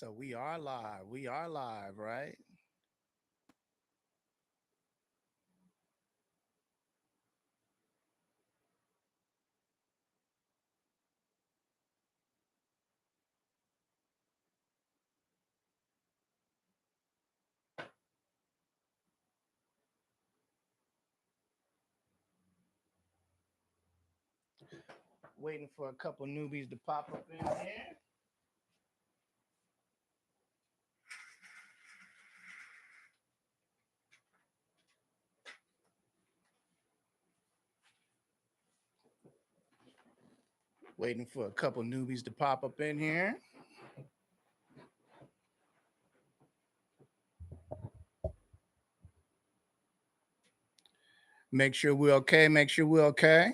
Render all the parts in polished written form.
So we are live. We are live, right? Waiting for a couple newbies to pop up in here. Waiting for a couple newbies to pop up in here. Make sure we're okay. Make sure we're okay.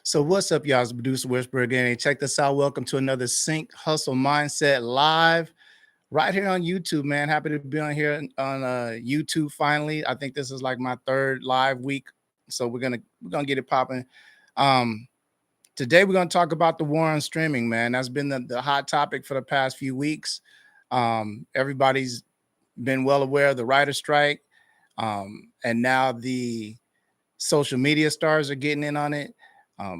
So what's up, y'all? It's producer Whisper again. Hey, check this out. Welcome to another Sync Hustle Mindset Live right here on YouTube, man. Happy to be on here on YouTube finally. I think this is like my third live week. So we're gonna get it popping. Um, Today we're gonna talk about the war on streaming, man. That's been the hot topic for the past few weeks. Everybody's been well aware of the writer strike. And now the social media stars are getting in on it.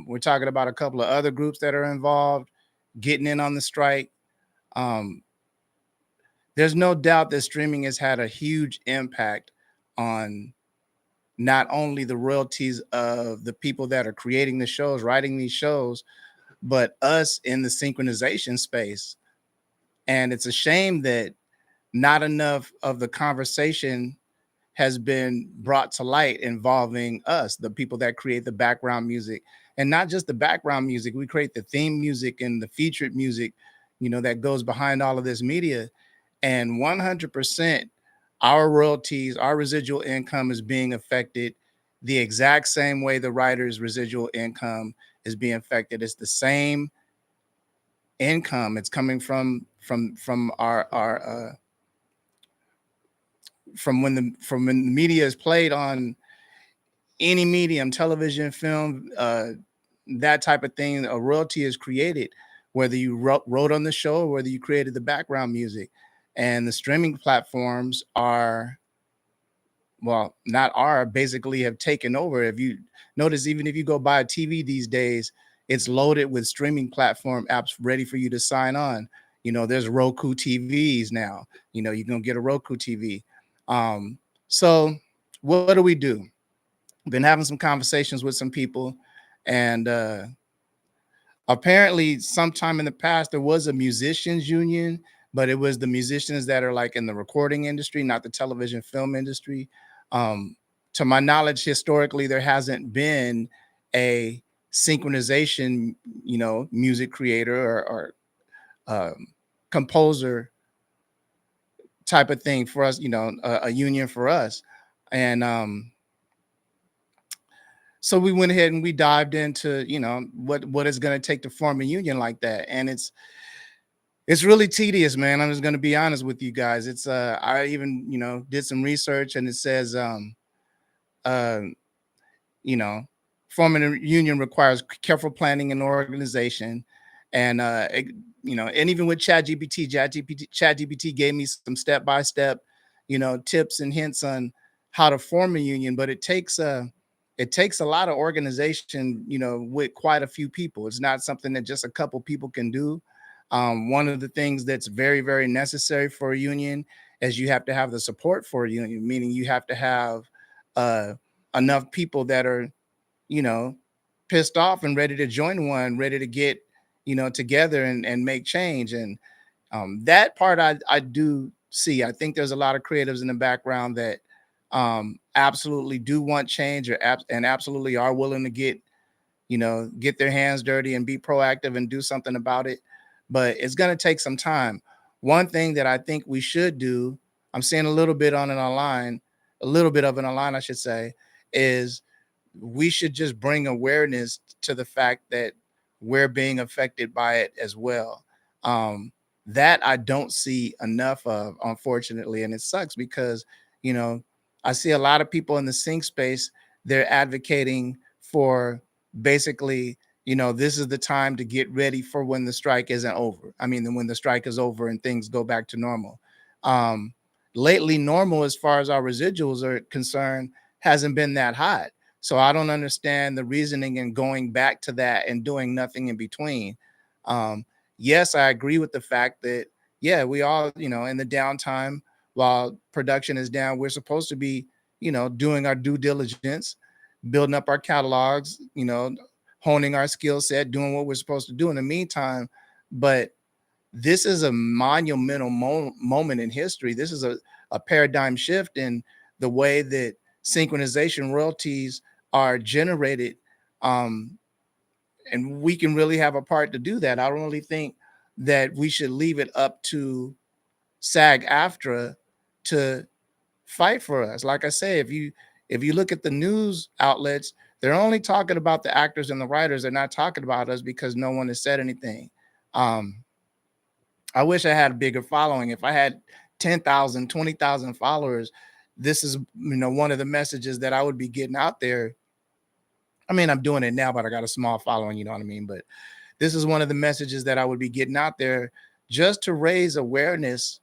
We're talking about a couple of other groups that are involved getting in on the strike. Um, there's no doubt that streaming has had a huge impact on not only the royalties of the people that are creating the shows, writing these shows, but us in the synchronization space. And it's a shame that not enough of the conversation has been brought to light involving us, the people that create the background music. And not just the background music, we create the theme music and the featured music, that goes behind all of this media. And 100%, our royalties, our residual income is being affected the exact same way the writer's residual income is being affected. It's the same income. It's coming from our from when the media is played on any medium, television, film, that type of thing. A royalty is created, whether you wrote on the show or whether you created the background music. And the streaming platforms are, well, not are, basically have taken over. If you notice, even if you go buy a TV these days, it's loaded with streaming platform apps ready for you to sign on. There's Roku TVs now. You can get a Roku TV. So what do we do? Been having some conversations with some people, and apparently sometime in the past there was a musicians union, but it was the musicians that are like in the recording industry, not the television film industry. um, to my knowledge, historically there hasn't been a synchronization, music creator or composer type of thing for us, a union for us. And so we went ahead and we dived into, what it's going to take to form a union like that. And it's really tedious, man. I'm just going to be honest with you guys. It's I even, did some research, and it says uh you know forming a union requires careful planning and organization. And and even with ChatGPT gave me some step by step, tips and hints on how to form a union. But it takes a lot of organization, with quite a few people. It's not something that just a couple people can do. One of the things that's very, very necessary for a union is you have to have the support for a union, meaning you have to have uh, enough people that are, you know, pissed off and ready to join one, ready to get, together and make change. And that part I do see. I think there's a lot of creatives in the background that absolutely do want change, and absolutely are willing to get their hands dirty and be proactive and do something about it. But it's going to take some time. One thing that I think we should do, I'm seeing a little bit on it online, a little bit of it online, I should say, is we should just bring awareness to the fact that we're being affected by it as well. Um, That I don't see enough of, unfortunately, and it sucks because, you know, I see a lot of people in the sync space, they're advocating for basically, this is the time to get ready for when the strike isn't over. I mean, when the strike is over and things go back to normal. Um, Lately, normal as far as our residuals are concerned hasn't been that hot. So I don't understand the reasoning in going back to that and doing nothing in between. Um, yes, I agree with the fact that, yeah, we all, in the downtime while production is down, we're supposed to be, doing our due diligence, building up our catalogs, honing our skill set, doing what we're supposed to do in the meantime. But this is a monumental moment in history. This is a paradigm shift in the way that synchronization royalties are generated. Um, and we can really have a part to do that. I don't really think that we should leave it up to SAG AFTRA to fight for us. Like I say, if you look at the news outlets, they're only talking about the actors and the writers. They're not talking about us because no one has said anything. Um, I wish I had a bigger following. If I had 10,000, 20,000 followers, this is one of the messages that I would be getting out there. I mean, I'm doing it now, but I got a small following, you know what I mean? But this is one of the messages that I would be getting out there just to raise awareness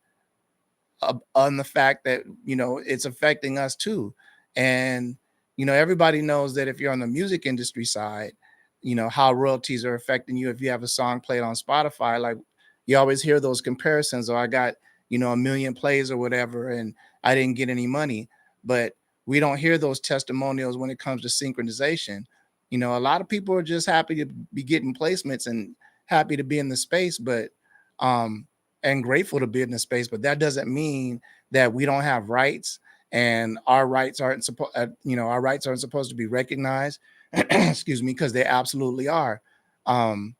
on the fact that it's affecting us too. And everybody knows that if you're on the music industry side, how royalties are affecting you if you have a song played on Spotify. Like, you always hear those comparisons, or I got a million plays or whatever and I didn't get any money. But we don't hear those testimonials when it comes to synchronization. A lot of people are just happy to be getting placements and happy to be in the space, but um and grateful to be in the space, but that doesn't mean that we don't have rights, and our rights aren't supposed to be recognized. Excuse me, because they absolutely are. Um,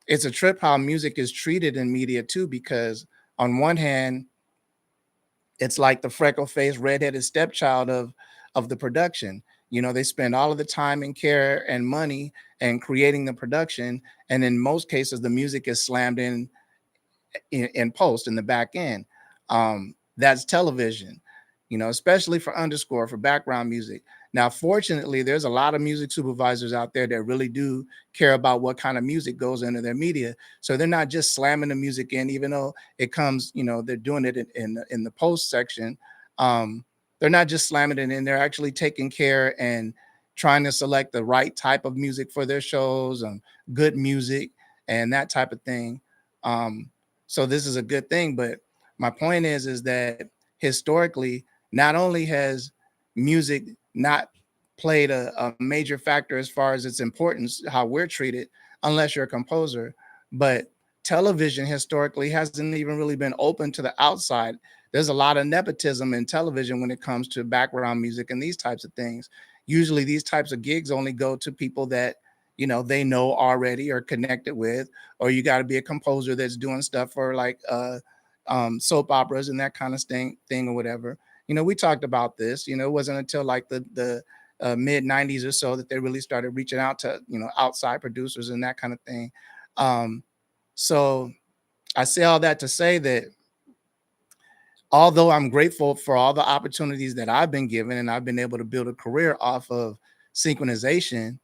it's a trip how music is treated in media too, because on one hand, it's like the freckle-faced, redheaded stepchild of the production. They spend all of the time and care and money and creating the production, and in most cases, the music is slammed in post in the back end. That's television, especially for underscore, for background music. Now, fortunately, there's a lot of music supervisors out there that really do care about what kind of music goes into their media. So they're not just slamming the music in, even though it comes, they're doing it in the post section. Um, they're not just slamming it in, they're actually taking care and trying to select the right type of music for their shows, good music and that type of thing. Um, so this is a good thing. But my point is that historically, not only has music not played a major factor as far as its importance, how we're treated, unless you're a composer, but television historically hasn't even really been open to the outside. There's a lot of nepotism in television when it comes to background music and these types of things. Usually these types of gigs only go to people that they know already or connected with, or you got to be a composer that's doing stuff for like soap operas and that kind of thing or whatever. We talked about this. It wasn't until like the mid 90s or so that they really started reaching out to outside producers and that kind of thing. um, so I say all that to say that although I'm grateful for all the opportunities that I've been given and I've been able to build a career off of synchronization,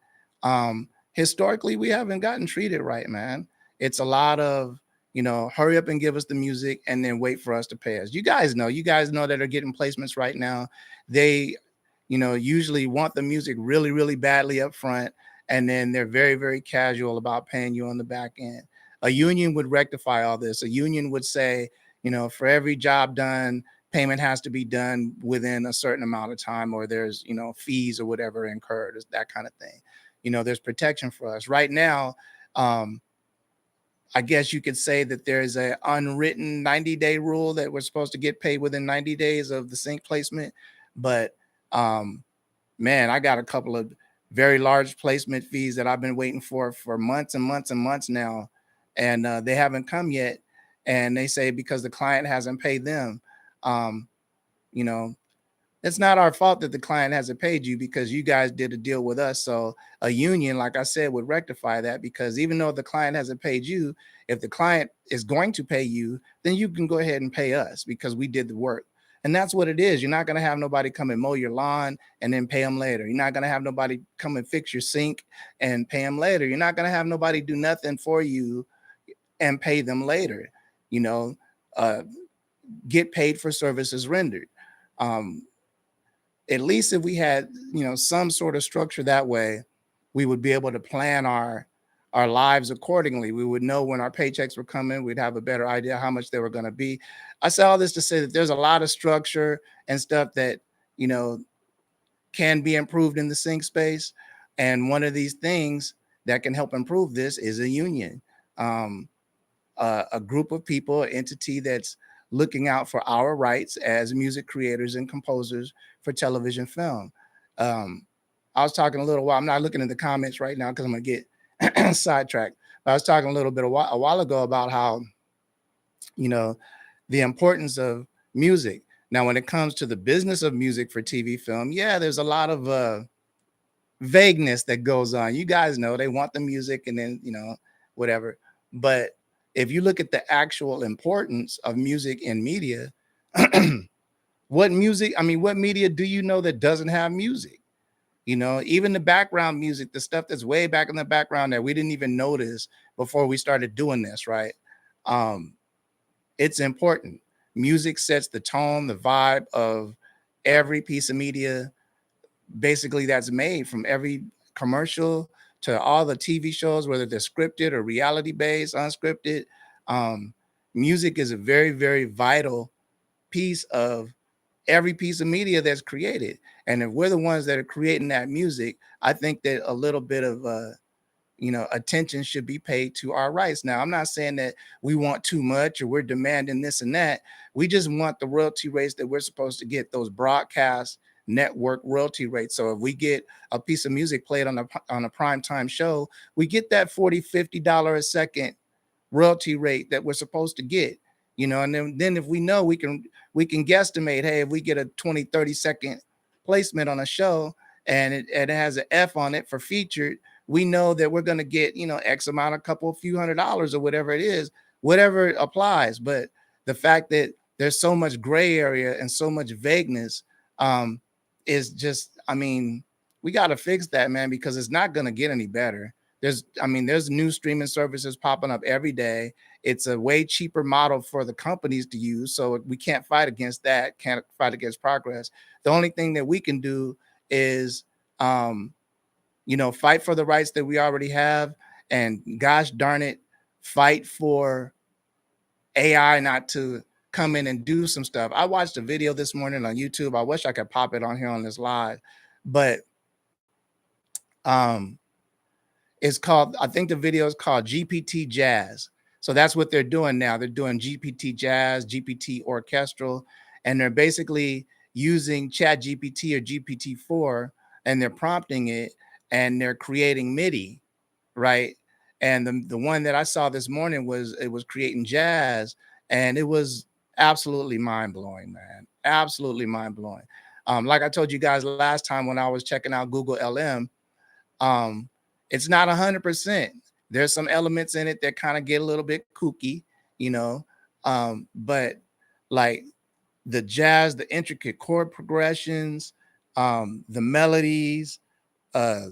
historically we haven't gotten treated right, man. It's a lot of, hurry up and give us the music and then wait for us to pay us. You guys know that are getting placements right now. They, usually want the music really, really badly up front, and then they're very, very casual about paying you on the back end. A union would rectify all this. A union would say, for every job done, payment has to be done within a certain amount of time, or there's, fees or whatever incurred, that kind of thing. There's protection for us right now. Um, I guess you could say that there's a unwritten 90-day rule that we're supposed to get paid within 90 days of the sync placement. But um, man, I got a couple of very large placement fees that I've been waiting for months and months and months now, and they haven't come yet. And they say because the client hasn't paid them. Um, you know, It's not our fault that the client hasn't paid you because you guys did a deal with us. So a union, like I said, would rectify that, because even though the client hasn't paid you, if the client is going to pay you, then you can go ahead and pay us because we did the work. And that's what it is. You're not going to have nobody come and mow your lawn and then pay them later. You're not going to have nobody come and fix your sink and pay them later. You're not going to have nobody do nothing for you and pay them later. You know, uh, get paid for services rendered. Um, at least if we had, some sort of structure that way, we would be able to plan our lives accordingly. We would know when our paychecks were coming. We'd have a better idea how much they were going to be. I say all this to say that there's a lot of structure and stuff that, you know, can be improved in the sync space. And one of these things that can help improve this is a union. Um, a group of people, an entity that's looking out for our rights as music creators and composers for television film. Um, I was talking a little while, I'm not looking at the comments right now because I'm going to get sidetracked. But I was talking a little bit a while ago about how, you know, the importance of music. Now, when it comes to the business of music for TV film, yeah, there's a lot of vagueness that goes on. You guys know they want the music and then, whatever. But if you look at the actual importance of music in media, what media do you know that doesn't have music? Even the background music, the stuff that's way back in the background that we didn't even notice before we started doing this, right? Um, it's important. Music sets the tone, the vibe of every piece of media basically that's made, from every commercial to all the TV shows, whether they're scripted or reality based, unscripted. Um, Music is a very, very vital piece of every piece of media that's created. And if we're the ones that are creating that music, I think that a little bit of attention should be paid to our rights. Now, I'm not saying that we want too much or we're demanding this and that. We just want the royalty rates that we're supposed to get, those broadcast network royalty rates. So if we get a piece of music played on a prime time show, we get that $40-$50 a second royalty rate that we're supposed to get. And then if we know, we can guesstimate, hey, if we get a 20-30 second placement on a show and it has an F on it for featured, we know that we're going to get, X amount, a couple, few $100s or whatever it is, whatever applies. But the fact that there's so much gray area and so much vagueness is just, we got to fix that, man, because it's not going to get any better. There's new streaming services popping up every day. It's a way cheaper model for the companies to use. So we can't fight against that, can't fight against progress. The only thing that we can do is, fight for the rights that we already have. And gosh darn it, fight for AI not to come in and do some stuff. I watched a video this morning on YouTube. I wish I could pop it on here on this live, but um, it's called, I think the video is called GPT Jazz. So that's what they're doing now. They're doing GPT Jazz, GPT Orchestral, and they're basically using Chat GPT or GPT-4, and they're prompting it and they're creating MIDI, right? And the one that I saw this morning was creating jazz, and it was absolutely mind-blowing, man. Absolutely mind-blowing. Like I told you guys last time when I was checking out Google LM, um, it's not 100%. There's some elements in it that kind of get a little bit kooky, you know. But like the jazz, the intricate chord progressions, the melodies, uh,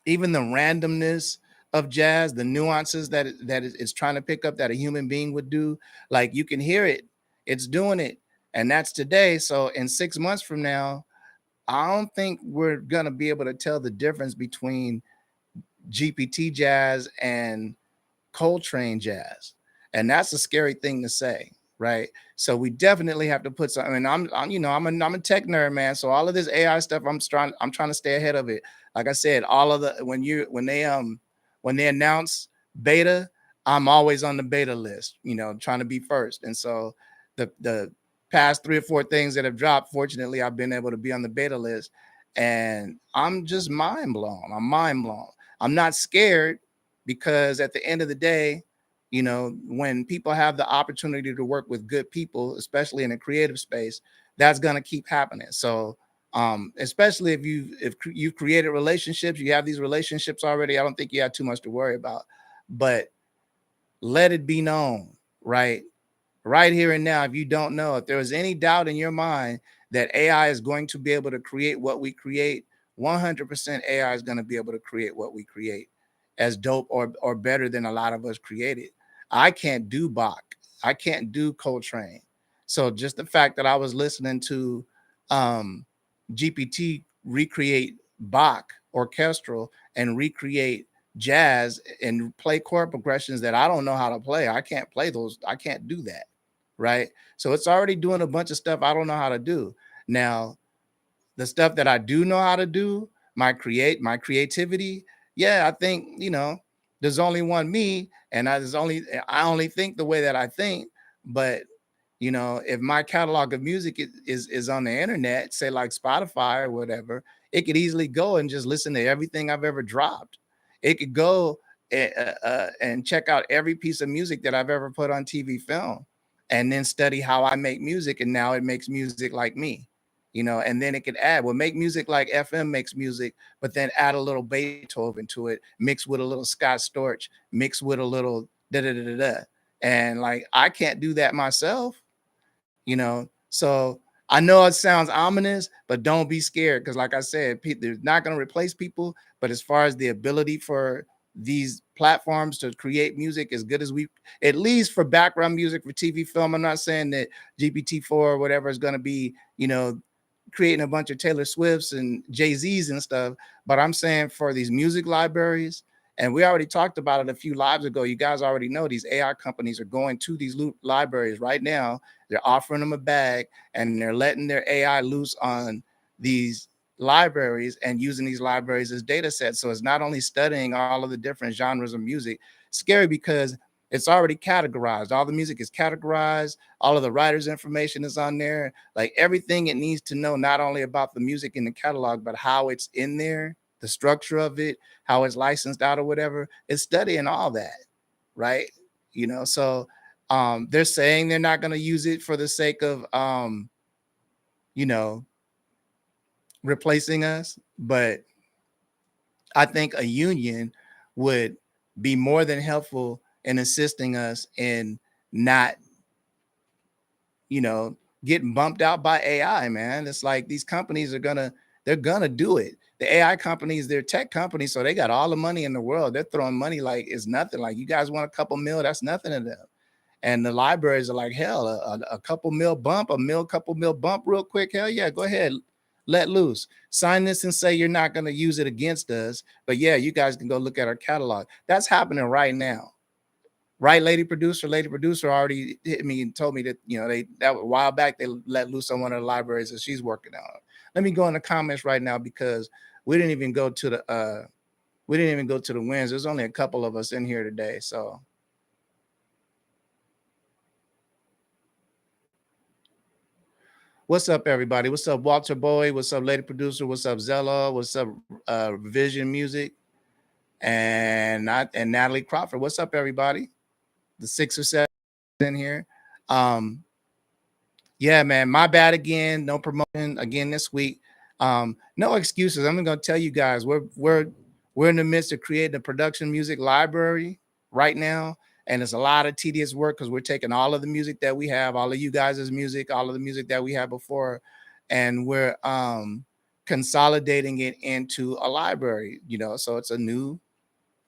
even the randomness of jazz, the nuances it's trying to pick up that a human being would do. Like you can hear it, it's doing it, and that's today. So in 6 months from now, I don't think we're gonna be able to tell the difference between GPT jazz and Coltrane jazz. And that's a scary thing to say, right? So we definitely have to put something. I'm a tech nerd, man. So all of this AI stuff, I'm trying to stay ahead of it. Like I said, all of the when they announce beta, I'm always on the beta list, trying to be first. And so the past 3 or 4 things that have dropped, fortunately, I've been able to be on the beta list. And I'm just mind blown. I'm mind blown. I'm not scared, because at the end of the day, when people have the opportunity to work with good people, especially in a creative space, that's going to keep happening. So especially if you've created relationships, you have these relationships already, I don't think you have too much to worry about. But let it be known, right here and now, if you don't know, if there was any doubt in your mind that AI is going to be able to create what we create, 100% AI is going to be able to create what we create as dope or better than a lot of us created. I can't do Bach. I can't do Coltrane. So just the fact that I was listening to um, GPT recreate Bach orchestral and recreate jazz and play chord progressions that I don't know how to play. I can't play those. I can't do that, right? So it's already doing a bunch of stuff I don't know how to do. Now, the stuff that I do know how to do, my creativity, yeah, I think, there's only one me, and I only think the way that I think. But if my catalog of music is on the internet, say like Spotify or whatever, it could easily go and just listen to everything I've ever dropped. It could go and check out every piece of music that I've ever put on TV film, and then study how I make music, and now it makes music like me. And then it could add, well, make music like FM makes music, but then add a little Beethoven to it, mix with a little Scott Storch, mix with a little da da da da da. And like, I can't do that myself. So I know it sounds ominous, but don't be scared, because like I said, they're not going to replace people. But as far as the ability for these platforms to create music as good as we, at least for background music for TV film, I'm not saying that GPT-4 or whatever is going to be, creating a bunch of Taylor Swifts and Jay-Z's and stuff, but I'm saying for these music libraries, and we already talked about it a few lives ago. You guys already know these AI companies are going to these libraries right now. They're offering them a bag, and they're letting their AI loose on these libraries and using these libraries as data sets. So it's not only studying all of the different genres of music. Scary because it's already categorized. All the music is categorized. All of the writer's information is on there. Like everything it needs to know, not only about the music in the catalog, but how it's in there, the structure of it, how it's licensed out or whatever. It's studying all that, right? So they're saying they're not going to use it for the sake of you know replacing us, but I think a union would be more than helpful in assisting us in not getting bumped out by AI, man. It's like these companies they're gonna do it. The AI companies, they're tech companies, so they got all the money in the world. They're throwing money like it's nothing. Like, you guys want a couple mil, that's nothing to them. And the libraries are like, hell, a couple mil bump, couple mil bump real quick. Hell yeah, go ahead, let loose. Sign this and say you're not gonna use it against us. But yeah, you guys can go look at our catalog. That's happening right now. Right, lady producer? Lady producer already hit me and told me that that a while back they let loose on one of the libraries that she's working on. Let me go in the comments right now, because we didn't even go to the wins. There's only a couple of us in here today. So what's up, everybody? What's up, Walter Boy? What's up, lady producer? What's up, Zella? What's up, Vision Music? And Natalie Crawford. What's up, everybody? The 6 or 7 in here. Yeah, man, my bad again. No promotion again this week. No excuses. I'm gonna tell you guys, we're in the midst of creating a production music library right now, and it's a lot of tedious work because we're taking all of the music that we have, all of you guys' music, all of the music that we had before, and we're consolidating it into a library. So it's going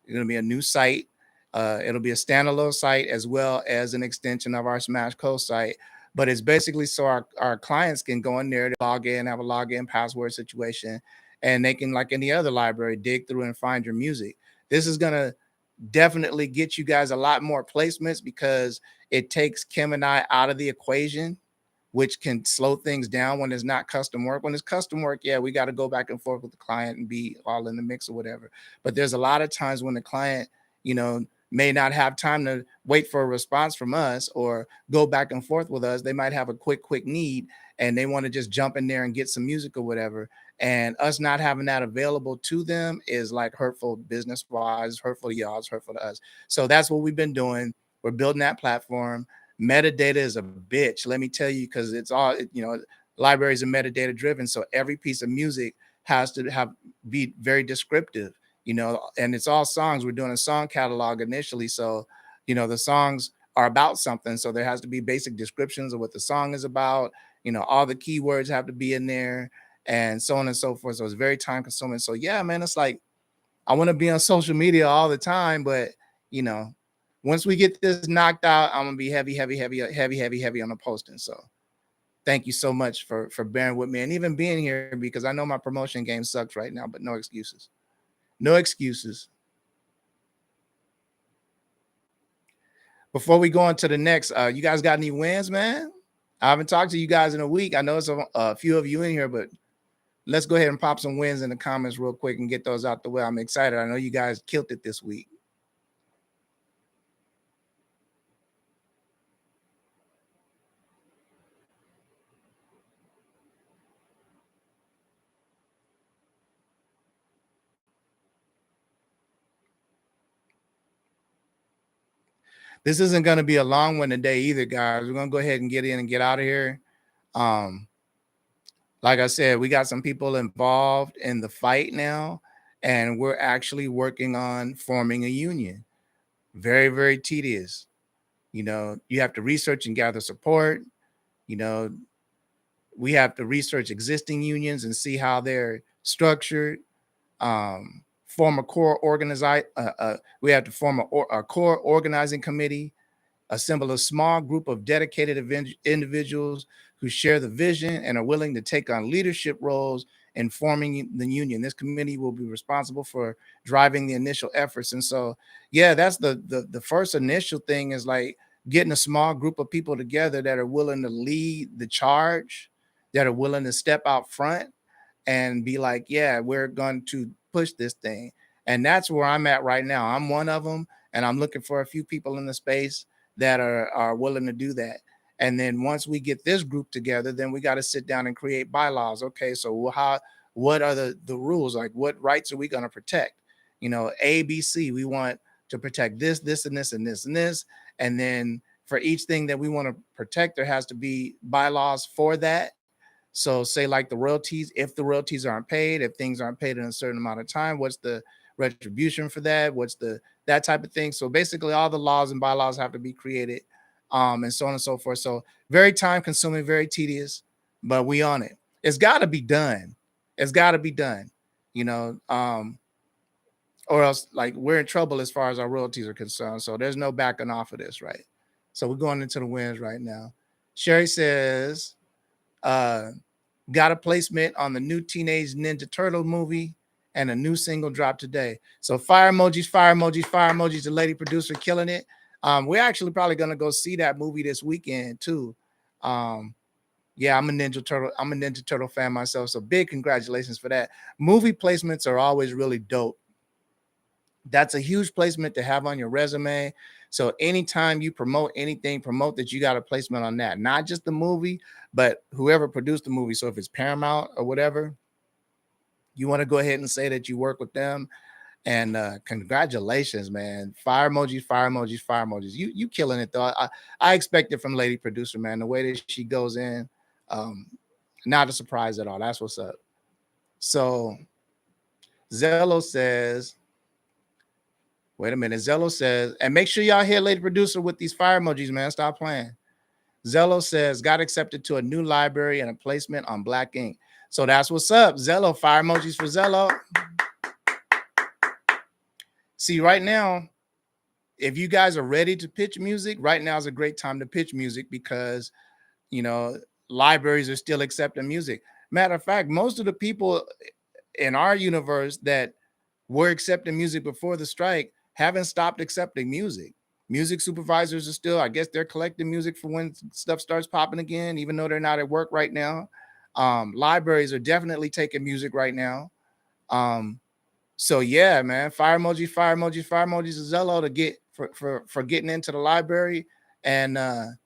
to be a new site. It'll be a standalone site as well as an extension of our Smash Co site. But it's basically so our clients can go in there to log in, have a login password situation, and they can, like any other library, dig through and find your music. This is going to definitely get you guys a lot more placements, because it takes Kim and I out of the equation, which can slow things down when it's not custom work. When it's custom work, yeah, we got to go back and forth with the client and be all in the mix or whatever. But there's a lot of times when the client, may not have time to wait for a response from us or go back and forth with us. They might have a quick need, and they want to just jump in there and get some music or whatever. And us not having that available to them is like hurtful business wise, hurtful to y'all, it's hurtful to us. So that's what we've been doing. We're building that platform. Metadata is a bitch, let me tell you, because it's all libraries are metadata driven, so every piece of music has to have be very descriptive, and it's all songs. We're doing a song catalog initially, so the songs are about something, so there has to be basic descriptions of what the song is about. All the keywords have to be in there, and so on and so forth. So it's very time consuming. So yeah, man, it's like I want to be on social media all the time, but you know, once we get this knocked out, I'm gonna be heavy, heavy, heavy, heavy, heavy, heavy on the posting. So thank you so much for bearing with me and even being here, because I know my promotion game sucks right now, but no excuses. No excuses. Before we go on to the next, you guys got any wins, man? I haven't talked to you guys in a week. I know it's a few of you in here, but let's go ahead and pop some wins in the comments real quick and get those out the way. I'm excited. I know you guys killed it this week. This isn't going to be a long one today either, guys. We're going to go ahead and get in and get out of here. Um, like I said, we got some people involved in the fight now, and we're actually working on forming a union. Very, very tedious. You have to research and gather support. You know, we have to research existing unions and see how they're structured. Form a core we have to form a core organizing committee, assemble a small group of dedicated individuals who share the vision and are willing to take on leadership roles in forming the union. This committee will be responsible for driving the initial efforts. And so, yeah, that's the first initial thing, is like getting a small group of people together that are willing to lead the charge, that are willing to step out front and be like, yeah, we're going to push this thing. And that's where I'm at right now. I'm one of them, and I'm looking for a few people in the space that are willing to do that. And then once we get this group together, then we got to sit down and create bylaws. Okay, so what are the rules? Like, what rights are we going to protect? A, B, C. We want to protect this, this, and this, and this, and this. And then for each thing that we want to protect, there has to be bylaws for that. So say like the royalties, if the royalties aren't paid, if things aren't paid in a certain amount of time, what's the retribution for that? What's that type of thing? So basically all the laws and bylaws have to be created, and so on and so forth. So very time consuming, very tedious, but we on it. It's got to be done. It's got to be done, you know, or else like we're in trouble as far as our royalties are concerned. So there's no backing off of this, right? So we're going into the wins right now. Sherry says, uh, got a placement on the new Teenage Ninja Turtle movie, and a new single dropped today. So fire emojis, fire emojis, fire emojis. The lady producer killing it. We're actually probably gonna go see that movie this weekend too. Um, yeah, I'm a Ninja Turtle. I'm a Ninja Turtle fan myself. So big congratulations for that. Movie placements are always really dope. That's a huge placement to have on your resume. So anytime you promote anything, promote that you got a placement on that, not just the movie, but whoever produced the movie. So if it's Paramount or whatever, you want to go ahead and say that you work with them. And congratulations, man. Fire emojis, fire emojis, fire emojis. You killing it though. I expect it from lady producer, man. The way that she goes in, um, not a surprise at all. That's what's up. So Zello says, wait a minute. Zello says, and make sure y'all hear lady producer with these fire emojis, man. Stop playing. Zello says, got accepted to a new library and a placement on Black Ink. So that's what's up. Zello, fire emojis for Zello. See, right now, if you guys are ready to pitch music, right now is a great time to pitch music, because, you know, libraries are still accepting music. Matter of fact, most of the people in our universe that were accepting music before the strike haven't stopped accepting music. Music supervisors are still, I guess they're collecting music for when stuff starts popping again, even though they're not at work right now. Libraries are definitely taking music right now. So yeah, man, fire emojis, fire emojis, fire emojis to Zello to get for getting into the library, and the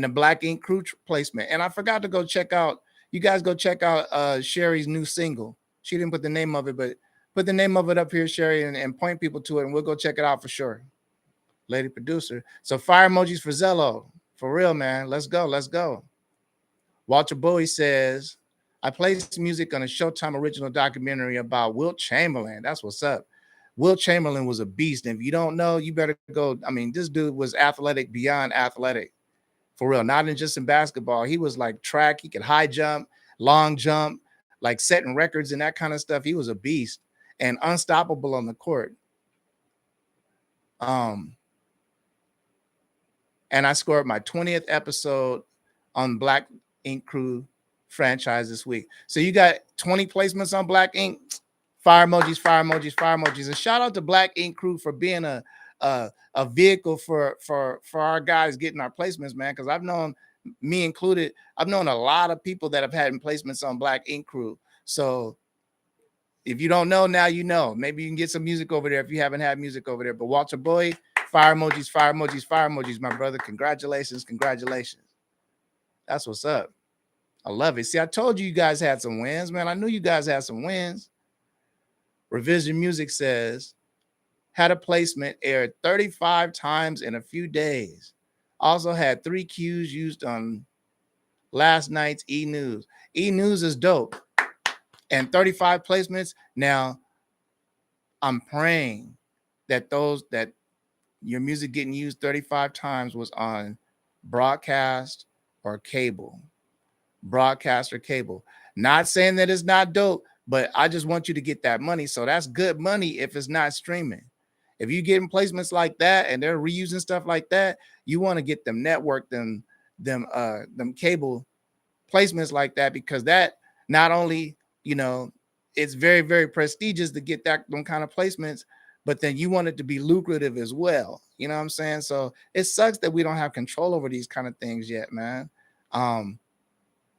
Black Ink Crew placement. And I forgot to go check out. You guys go check out Sherry's new single. She didn't put the name of it, but put the name of it up here, Sherry, and point people to it, and we'll go check it out for sure. Lady producer. So fire emojis for Zello. For real, man. Let's go. Let's go. Walter Bowie says, I placed music on a Showtime original documentary about Wilt Chamberlain. That's what's up. Wilt Chamberlain was a beast. And if you don't know, you better go. I mean, this dude was athletic beyond athletic, for real. Not in just in basketball. He was like track. He could high jump, long jump, like setting records and that kind of stuff. He was a beast and unstoppable on the court. And I scored my 20th episode on Black Ink Crew franchise this week. So you got 20 placements on Black Ink. Fire emojis, fire emojis, fire emojis. And shout out to Black Ink Crew for being a vehicle for our guys getting our placements, man. Because I've known, me included, I've known a lot of people that have had placements on Black Ink Crew. So if you don't know, now you know. Maybe you can get some music over there if you haven't had music over there. But Walter Boy, fire emojis, fire emojis, fire emojis, my brother. Congratulations, congratulations. That's what's up. I love it. See, I told you guys had some wins, man. I knew you guys had some wins. Revision Music says, had a placement aired 35 times in a few days. Also had 3 cues used on last night's E-News. E-News is dope. And 35 placements. Now, I'm praying that your music getting used 35 times was on broadcast or cable. Broadcast or cable. Not saying that it's not dope, but I just want you to get that money. So that's good money if it's not streaming. If you getting placements like that and they're reusing stuff like that, you want to get them network, them cable placements like that, because that not only, it's very, very prestigious to get them kind of placements, but then you want it to be lucrative as well. You know what I'm saying? So it sucks that we don't have control over these kind of things yet, man.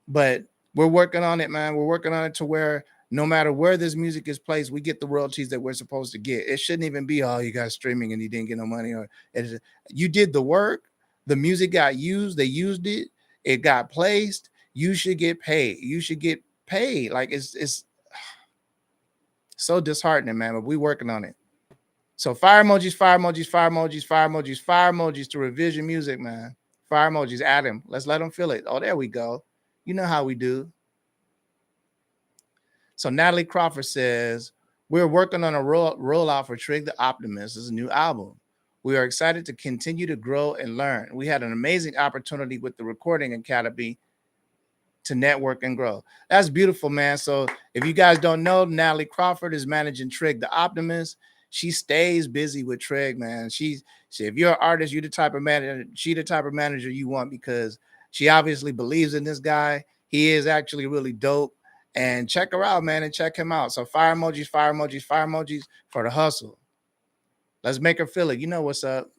But we're working on it, man. We're working on it to where no matter where this music is placed, we get the royalties that we're supposed to get. It shouldn't even be, oh, you guys streaming and you didn't get no money, or you did the work. The music got used. They used it. It got placed. You should get paid. You should get paid. Like it's so disheartening, man. But we working on it. So fire emojis, fire emojis, fire emojis, fire emojis, fire emojis to Revision Music, man. Fire emojis at him. Let's let him feel it. Oh, there we go. You know how we do. So Natalie Crawford says, we're working on a rollout for Trig the Optimist. This is a new album. We are excited to continue to grow and learn. We had an amazing opportunity with the Recording Academy to network and grow. That's beautiful, man. So if you guys don't know, Natalie Crawford is managing Trig the Optimist. She stays busy with Trig, man. She if you're an artist, you're the type of manager, she the type of manager you want, because she obviously believes in this guy. He is actually really dope. And check her out, man, and check him out. So fire emojis, fire emojis, fire emojis for the hustle. Let's make her feel it. You know what's up.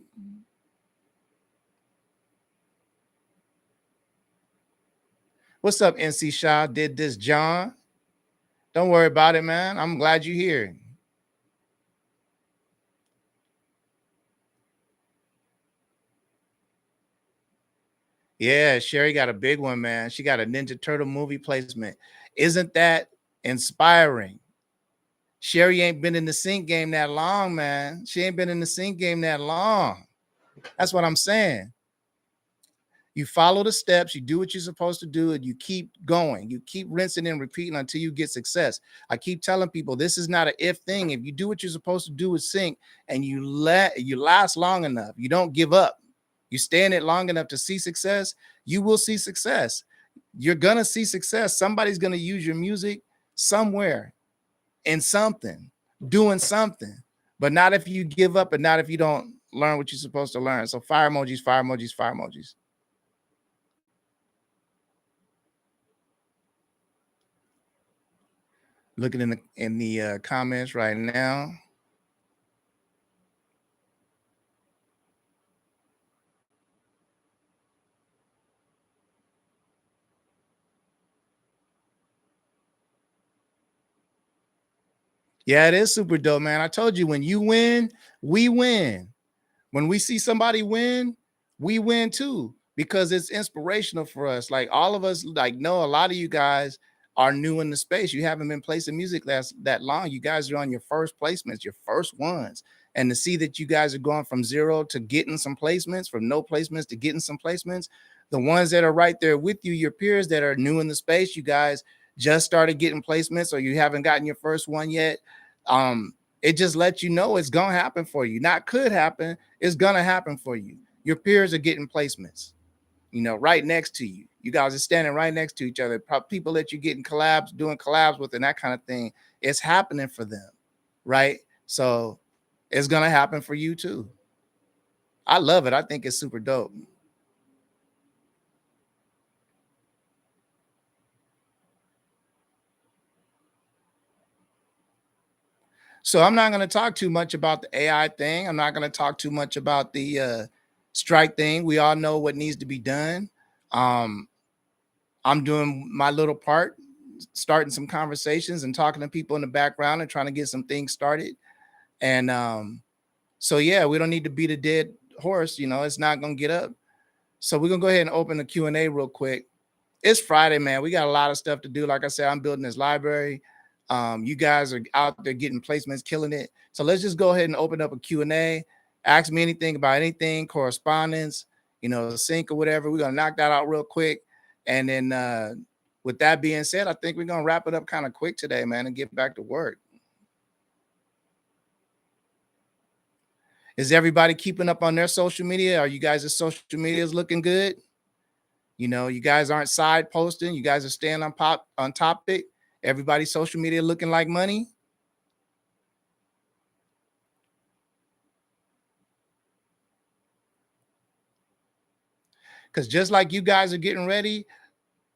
What's up, NC Shaw? Did this, John? Don't worry about it, man. I'm glad you're here. Yeah, Sherry got a big one, man. She got a Ninja Turtle movie placement. Isn't that inspiring? Sherry ain't been in the sync game that long, man. She ain't been in the sync game that long. That's what I'm saying. You follow the steps, you do what you're supposed to do, and you keep going. You keep rinsing and repeating until you get success. I keep telling people this is not an if thing. If you do what you're supposed to do with sync and you last long enough, you don't give up. You stay in it long enough to see success, you will see success. You're gonna see success. Somebody's gonna use your music somewhere in something, doing something, but not if you give up and not if you don't learn what you're supposed to learn. So fire emojis, fire emojis, fire emojis. Looking in the comments right now. Yeah, it is super dope, man. I told you, when you win, we win. When we see somebody win, we win too, because it's inspirational for us. Like all of us, like, know a lot of you guys are new in the space. You haven't been placing music that long. You guys are on your first placements, your first ones. And to see that you guys are going from zero to getting some placements, from no placements to getting some placements, the ones that are right there with you, your peers that are new in the space, you guys just started getting placements or you haven't gotten your first one yet. It just lets you know it's gonna happen for you. Not could happen, it's gonna happen for you. Your peers are getting placements, right next to you. You guys are standing right next to each other. People that you're getting collabs, doing collabs with, and that kind of thing. It's happening for them, right? So it's gonna happen for you too. I love it. I think it's super dope. So I'm not going to talk too much about the AI thing. I'm not going to talk too much about the strike thing. We all know what needs to be done. Um, I'm doing my little part, starting some conversations and talking to people in the background and trying to get some things started. And so, yeah, we don't need to beat a dead horse. It's not going to get up. So we're going to go ahead and open the Q&A real quick. It's Friday, man. We got a lot of stuff to do. Like I said, I'm building this library. You guys are out there getting placements, killing it. So let's just go ahead and open up a Q&A. Ask me anything about anything, correspondence, sync or whatever. We're going to knock that out real quick. And then with that being said, I think we're going to wrap it up kind of quick today, man, and get back to work. Is everybody keeping up on their social media? Are you guys' social medias looking good? You guys aren't side posting. You guys are staying on topic. Everybody's social media looking like money. Because just like you guys are getting ready,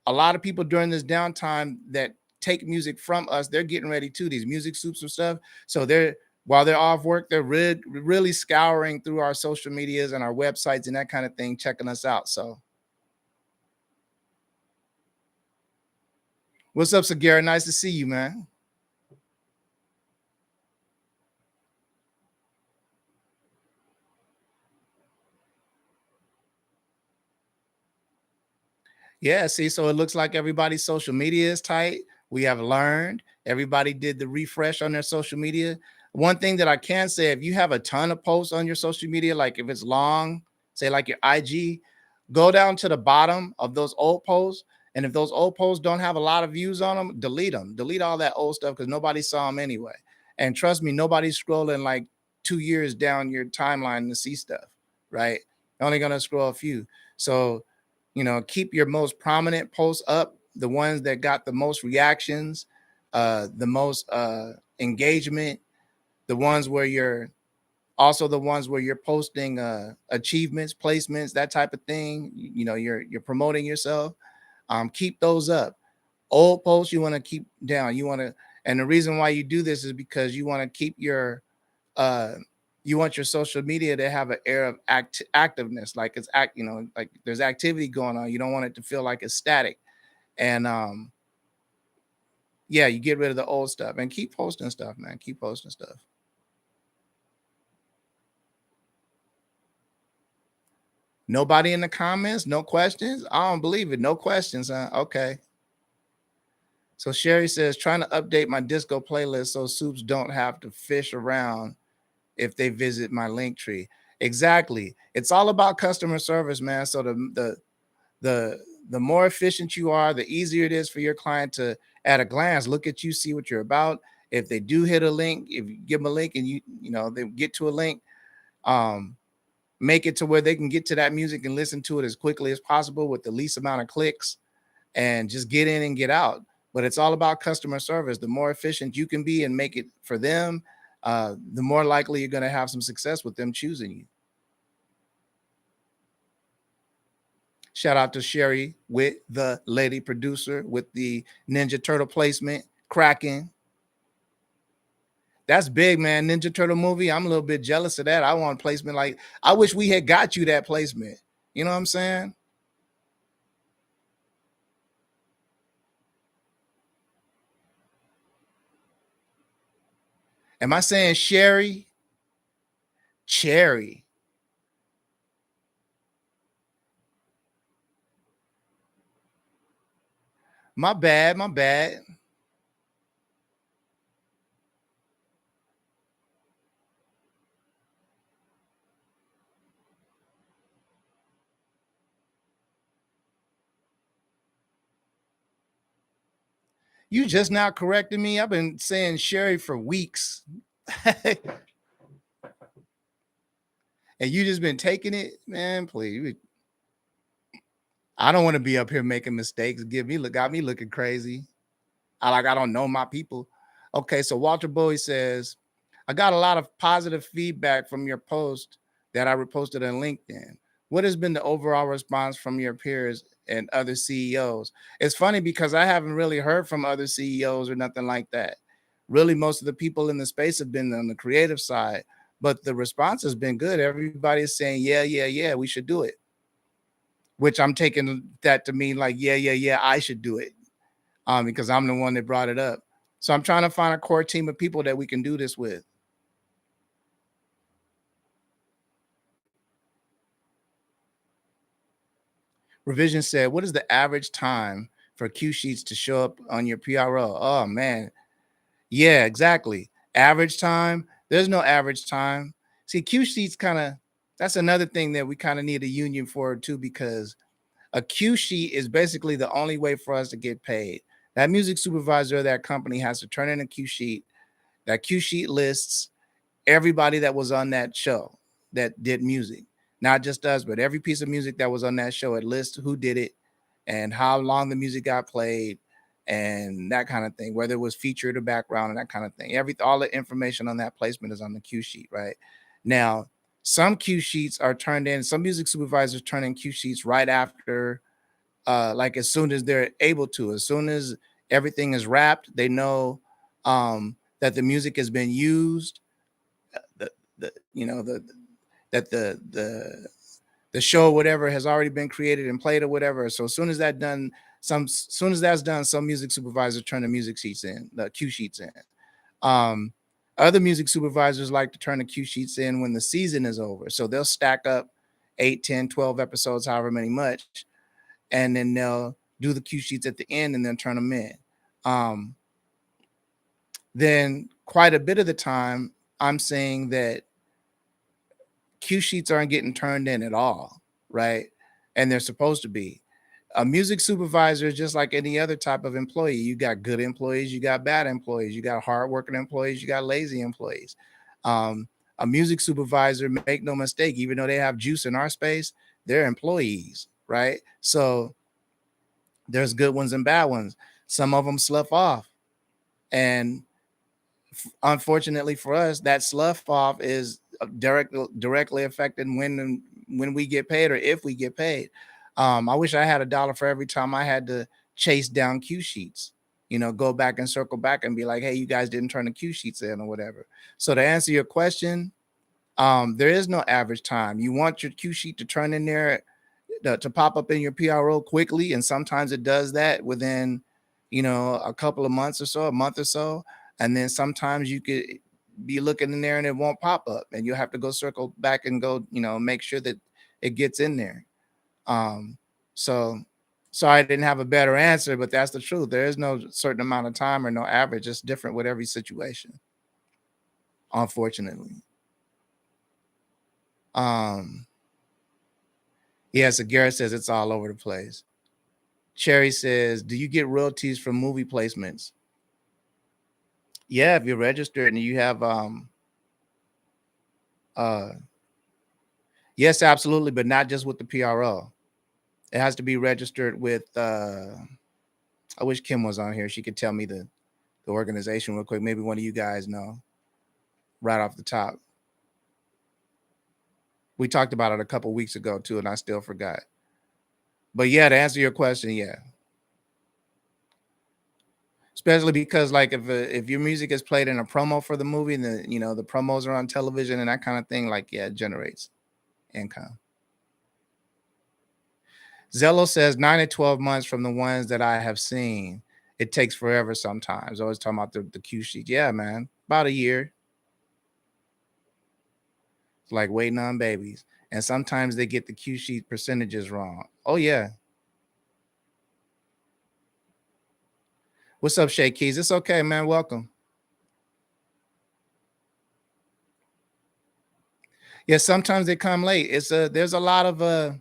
a lot of people during this downtime that take music from us, they're getting ready too. These music soups and stuff. So while they're off work, they're really scouring through our social medias and our websites and that kind of thing, checking us out. So what's up, Sagara? Nice to see you, man. Yeah, see, so it looks like everybody's social media is tight. We have learned. Everybody did the refresh on their social media. One thing that I can say, if you have a ton of posts on your social media, like if it's long, say like your IG, go down to the bottom of those old posts. And if those old posts don't have a lot of views on them, delete them. Delete all that old stuff because nobody saw them anyway. And trust me, nobody's scrolling like 2 years down your timeline to see stuff, right? They're only gonna scroll a few. So keep your most prominent posts up, the ones that got the most reactions, the most engagement, the ones where you're posting achievements, placements, that type of thing. You're promoting yourself. Keep those up. Old posts you want to keep down. And the reason why you do this is because you want to keep uh you want your social media to have an air of activeness, like like there's activity going on. You don't want it to feel like it's static. And yeah, you get rid of the old stuff and keep posting stuff, man. Keep posting stuff. Nobody in the comments, no questions. I don't believe it. No questions, huh? Okay. So Sherry says, trying to update my disco playlist so soups don't have to fish around if they visit my link tree. Exactly. It's all about customer service, man. So the the more efficient you are, the easier it is for your client to at a glance look at you, see what you're about. If they do hit a link, if you give them a link and they get to a link, um, make it to where they can get to that music and listen to it as quickly as possible with the least amount of clicks and just get in and get out. But it's all about customer service. The more efficient you can be and make it for them, the more likely you're going to have some success with them choosing you. Shout out to Sherry with the lady producer with the Ninja Turtle placement, cracking. That's big, man. Ninja Turtle movie. I'm a little bit jealous of that. I want placement like I wish we had got you that placement. You know what I'm saying? Am I saying Sherry? Cherry. My bad, my bad. You just now correcting me. I've been saying Sherry for weeks. And you just been taking it, man. Please. I don't want to be up here making mistakes. Got me looking crazy. I don't know my people. Okay, so Walter Bowie says, I got a lot of positive feedback from your post that I reposted on LinkedIn. What has been the overall response from your peers and other CEOs? It's funny because I haven't really heard from other CEOs or nothing like that. Really, most of the people in the space have been on the creative side, but the response has been good. Everybody is saying, yeah, yeah, yeah, we should do it, which I'm taking that to mean like, yeah, yeah, yeah, I should do it, because I'm the one that brought it up. So I'm trying to find a core team of people that we can do this with. Revision said, what is the average time for Q sheets to show up on your PRO? Oh man. Yeah, exactly. Average time. There's no average time. See, Q sheets that's another thing that we kind of need a union for too, because a Q sheet is basically the only way for us to get paid. That music supervisor of that company has to turn in a Q sheet. That Q sheet lists everybody that was on that show that did music, not just us, but every piece of music that was on that show. It lists who did it and how long the music got played and that kind of thing, whether it was featured or background and that kind of thing. All the information on that placement is on the Q sheet, right? Now, some Q sheets are turned in, some music supervisors turn in Q sheets right after, like as soon as they're able to, as soon as everything is wrapped, they know that the music has been used, the you know that the show or whatever has already been created and played or whatever. So as soon as that's done, some music supervisors turn the music sheets in, the Q sheets in. Um, Other music supervisors like to turn the Q sheets in when the season is over. So they'll stack up 8, 10, 12 episodes, however many much, and then they'll do the Q sheets at the end and then turn them in. Um, then quite a bit of the time, I'm saying that Q sheets aren't getting turned in at all, right? And they're supposed to be. A music supervisor is just like any other type of employee. You got good employees, you got bad employees, you got hardworking employees, you got lazy employees. Um, a music supervisor, make no mistake, even though they have juice in our space, they're employees, right? So there's good ones and bad ones. Some of them slough off. And unfortunately for us, that slough off is directly affecting when we get paid or if we get paid. I wish I had $1 for every time I had to chase down Q sheets. Go back and circle back and be like, hey, you guys didn't turn the Q sheets in or whatever. So to answer your question, there is no average time. You want your Q sheet to turn in there to pop up in your PRO quickly, and sometimes it does that within, a couple of months or so, a month or so, and then sometimes you could be looking in there and it won't pop up, and you'll have to go circle back and go, make sure that it gets in there. So sorry I didn't have a better answer, but that's the truth. There is no certain amount of time or no average. It's different with every situation, unfortunately. Um, yeah, so Garrett says it's all over the place. Cherry says, do you get royalties from movie placements? Yeah, if you're registered and you have uh yes, absolutely, but not just with the PRO. It has to be registered with I wish Kim was on here. She could tell me the organization real quick. Maybe one of you guys know right off the top. We talked about it a couple weeks ago too, and I still forgot. But yeah, to answer your question, yeah. Especially because like if your music is played in a promo for the movie and the promos are on television and that kind of thing, like yeah, it generates income. Zello says 9 to 12 months from the ones that I have seen. It takes forever sometimes. Always talking about the Q sheet. Yeah, man. About a year. It's like waiting on babies. And sometimes they get the Q sheet percentages wrong. Oh, yeah. What's up, Shay Keys? It's okay, man. Welcome. Yeah, sometimes they come late. There's a lot of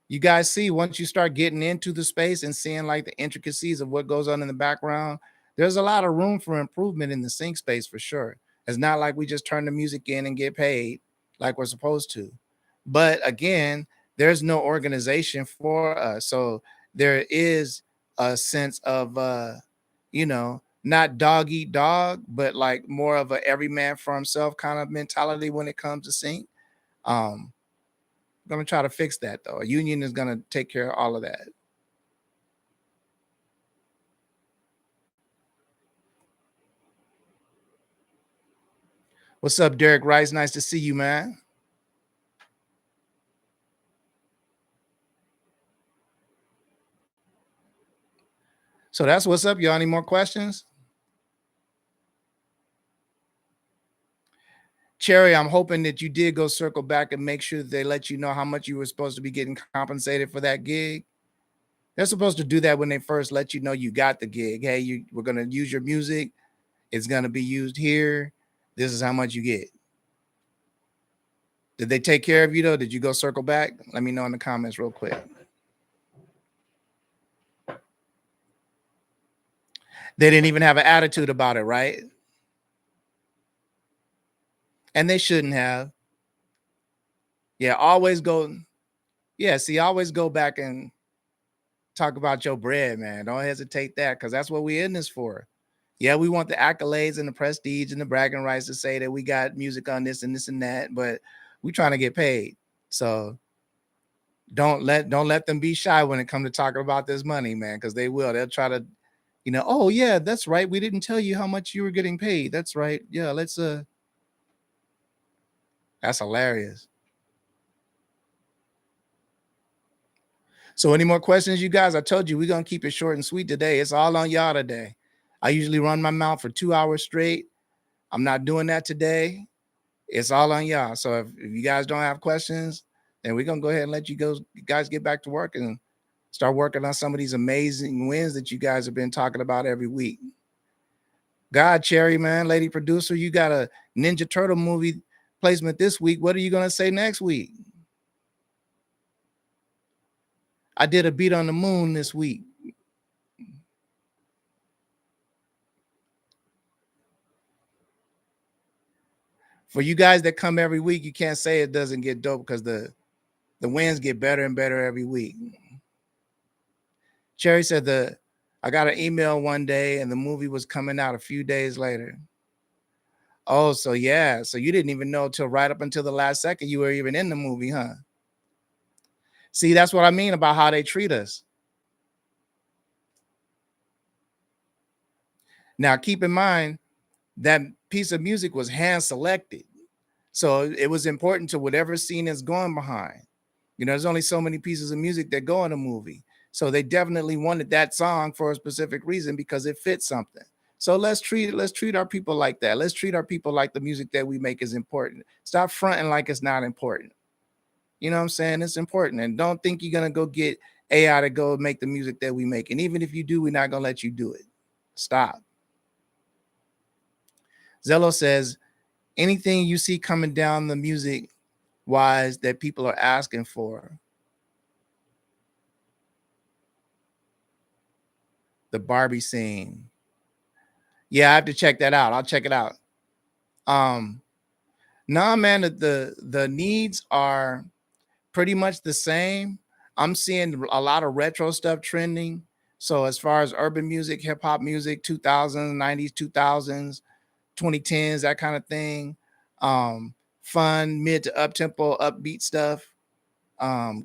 You guys see, once you start getting into the space and seeing like the intricacies of what goes on in the background, there's a lot of room for improvement in the sync space for sure. It's not like we just turn the music in and get paid like we're supposed to. But again, there's no organization for us. So there is a sense of not dog eat dog, but like more of a every man for himself kind of mentality when it comes to sync. Um, Gonna try to fix that though. A union is gonna take care of all of that. What's up, Derek Rice? Nice to see you, man. So that's what's up. Y'all any more questions? Cherry, I'm hoping that you did go circle back and make sure that they let you know how much you were supposed to be getting compensated for that gig. They're supposed to do that when they first let you know you got the gig. Hey, we're gonna use your music. It's gonna be used here. This is how much you get. Did they take care of you though? Did you go circle back? Let me know in the comments real quick. They didn't even have an attitude about it, right? And they shouldn't have. Yeah, always go. Yeah, see, always go back and talk about your bread, man. Don't hesitate that because that's what we're in this for. Yeah, we want the accolades and the prestige and the bragging rights to say that we got music on this and that, but we trying to get paid. So don't let them be shy when it comes to talking about this money, man, because they will. They'll try to, oh yeah, that's right. We didn't tell you how much you were getting paid. That's right. Yeah, let's that's hilarious. So any more questions, you guys? I told you we're gonna keep it short and sweet today. It's all on y'all today. I usually run my mouth for 2 hours straight. I'm not doing that today. It's all on y'all. So if you guys don't have questions, then we're gonna go ahead and let you guys get back to work and start working on some of these amazing wins that you guys have been talking about every week. God, Cherry, man, lady producer, you got a Ninja Turtle movie placement this week. What are you gonna say next week? I did a beat on the moon this week. For you guys that come every week, you can't say it doesn't get dope because the wins get better and better every week. Cherry said I got an email one day and the movie was coming out a few days later. Oh, so yeah. So you didn't even know till right up until the last second you were even in the movie, huh? See, that's what I mean about how they treat us. Now, keep in mind that piece of music was hand selected. So it was important to whatever scene is going behind. There's only so many pieces of music that go in a movie. So they definitely wanted that song for a specific reason because it fits something. So let's treat our people like that. Let's treat our people like the music that we make is important. Stop fronting like it's not important. You know what I'm saying? It's important. And don't think you're gonna go get AI to go make the music that we make. And even if you do, we're not gonna let you do it. Stop. Zello says, anything you see coming down the music wise that people are asking for. The Barbie scene. Yeah, I have to check that out. I'll check it out. Um, nah, man, the needs are pretty much the same. I'm seeing a lot of retro stuff trending. So as far as urban music, hip hop music, 2000s, 90s, 2000s, 2010s, that kind of thing. Fun, mid to up tempo, upbeat stuff,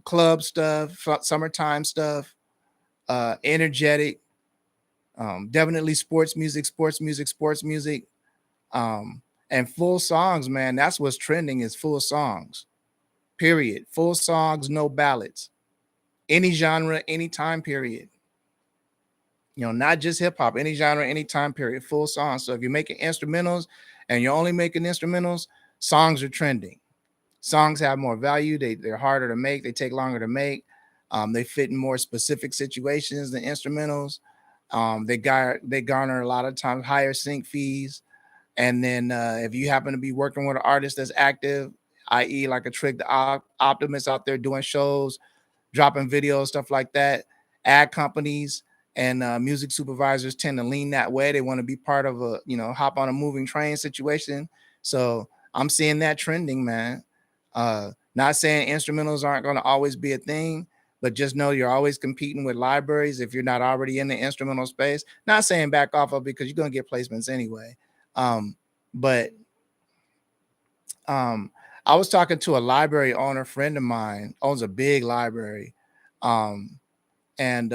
club stuff, summertime stuff, energetic, definitely sports music, sports music, sports music, and full songs, man. That's what's trending is full songs. Period. Full songs, no ballads. Any genre, any time period. Not just hip hop, any genre, any time period, full songs. So if you're making instrumentals and you're only making instrumentals, songs are trending. Songs have more value. They're harder to make. They take longer to make. They fit in more specific situations than instrumentals. They garner a lot of times higher sync fees. And then if you happen to be working with an artist that's active, i.e., like a Trick the Optimist out there doing shows, dropping videos, stuff like that. Ad companies and music supervisors tend to lean that way. They want to be part of a, hop on a moving train situation. So I'm seeing that trending, man. Not saying instrumentals aren't going to always be a thing, but just know you're always competing with libraries if you're not already in the instrumental space. Not saying back off of, because you're going to get placements anyway. But um, I was talking to a library owner friend of mine, owns a big library, um, and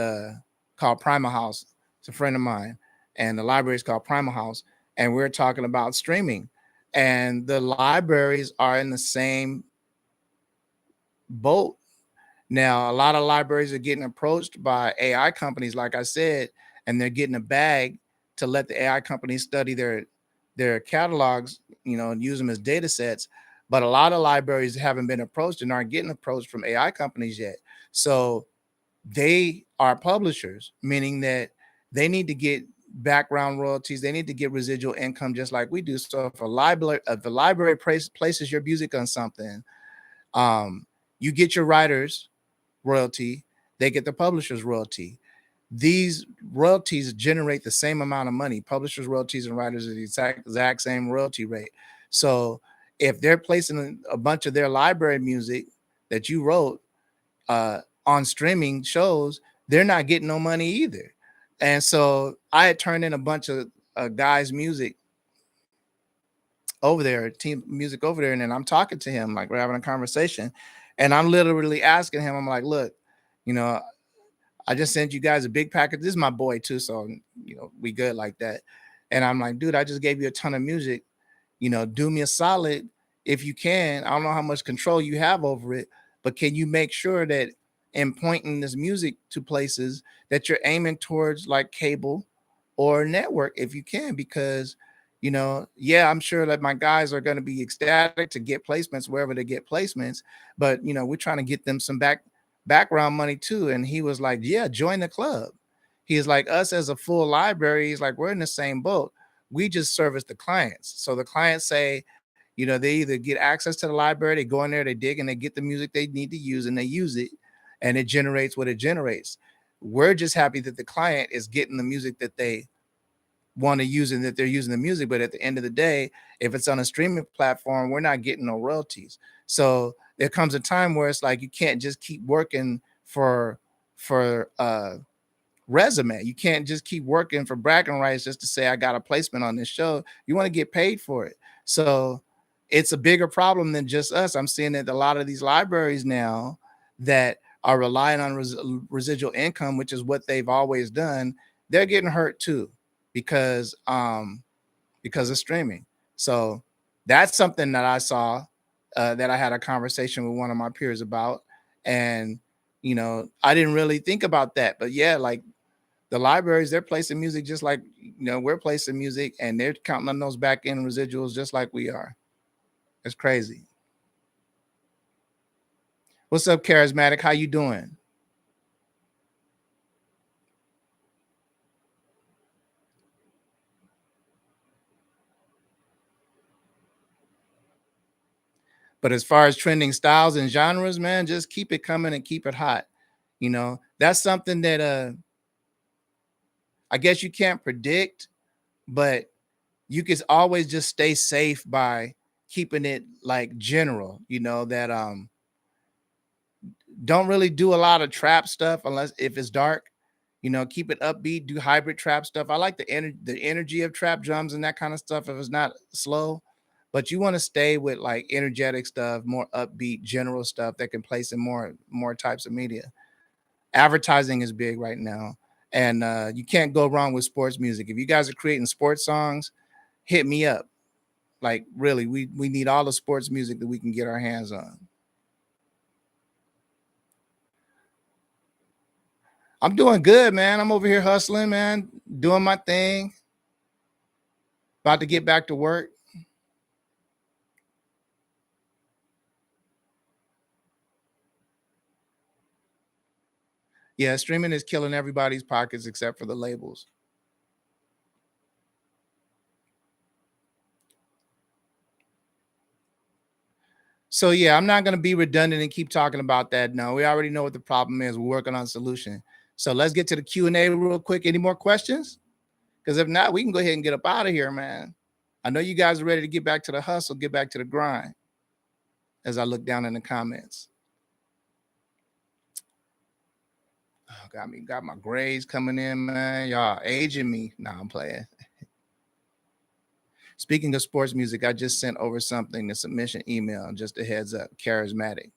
called Primal House. It's a friend of mine, and the library is called Primal House. And we're talking about streaming, and the libraries are in the same boat. Now, a lot of libraries are getting approached by AI companies, like I said, and they're getting a bag to let the AI companies study their catalogs, and use them as data sets. But a lot of libraries haven't been approached and aren't getting approached from AI companies yet. So they are publishers, meaning that they need to get background royalties. They need to get residual income just like we do. So if the library places your music on something, um, you get your writers royalty, they get the publisher's royalty. These royalties generate the same amount of money. Publishers' royalties and writers are the exact same royalty rate. So if they're placing a bunch of their library music that you wrote on streaming shows, they're not getting no money either. And so I had turned in a bunch of guys' music over there, team music over there, and then I'm talking to him, like we're having a conversation, and I'm literally asking him, I'm like, look, you know, I just sent you guys a big package. This is my boy too, so we good like that. And I'm like, dude, I just gave you a ton of music. Do me a solid if you can. I don't know how much control you have over it, but can you make sure that in pointing this music to places that you're aiming towards like cable or network if you can? Because yeah, I'm sure that my guys are going to be ecstatic to get placements wherever they get placements, but we're trying to get them some background money too. And he was like, yeah, join the club. He's like, us as a full library, he's like, we're in the same boat. We just service the clients. So the clients say, they either get access to the library, they go in there, they dig, and they get the music they need to use, and they use it, and it generates what it generates. We're just happy that the client is getting the music that they want to use and that they're using the music. But at the end of the day, if it's on a streaming platform, we're not getting no royalties. So there comes a time where it's like you can't just keep working for resume. You can't just keep working for bragging rights just to say I got a placement on this show. You want to get paid for it. So it's a bigger problem than just us. I'm seeing that a lot of these libraries now that are relying on residual income, which is what they've always done, they're getting hurt too because of streaming. So that's something that I saw, that I had a conversation with one of my peers about. And I didn't really think about that, but yeah, like the libraries, they're placing music just like we're placing music, and they're counting on those back end residuals just like we are. It's crazy. What's up, Charismatic? How you doing? But as far as trending styles and genres, man, just keep it coming and keep it hot. That's something that I guess you can't predict, but you can always just stay safe by keeping it like general, that don't really do a lot of trap stuff unless if it's dark. Keep it upbeat, do hybrid trap stuff. I like the energy of trap drums and that kind of stuff if it's not slow. But you want to stay with like energetic stuff, more upbeat, general stuff that can place in more types of media. Advertising is big right now. And you can't go wrong with sports music. If you guys are creating sports songs, hit me up. Like really, we need all the sports music that we can get our hands on. I'm doing good, man. I'm over here hustling, man, doing my thing. About to get back to work. Yeah, streaming is killing everybody's pockets except for the labels. So yeah, I'm not going to be redundant and keep talking about that. No, we already know what the problem is. We're working on a solution. So let's get to the Q&A real quick. Any more questions? Because if not, we can go ahead and get up out of here, man. I know you guys are ready to get back to the hustle, get back to the grind. As I look down in the comments, oh, got my grades coming in, man. Y'all aging me. Nah, I'm playing. Speaking of sports music, I just sent over something, the submission email, just a heads up, charismatic.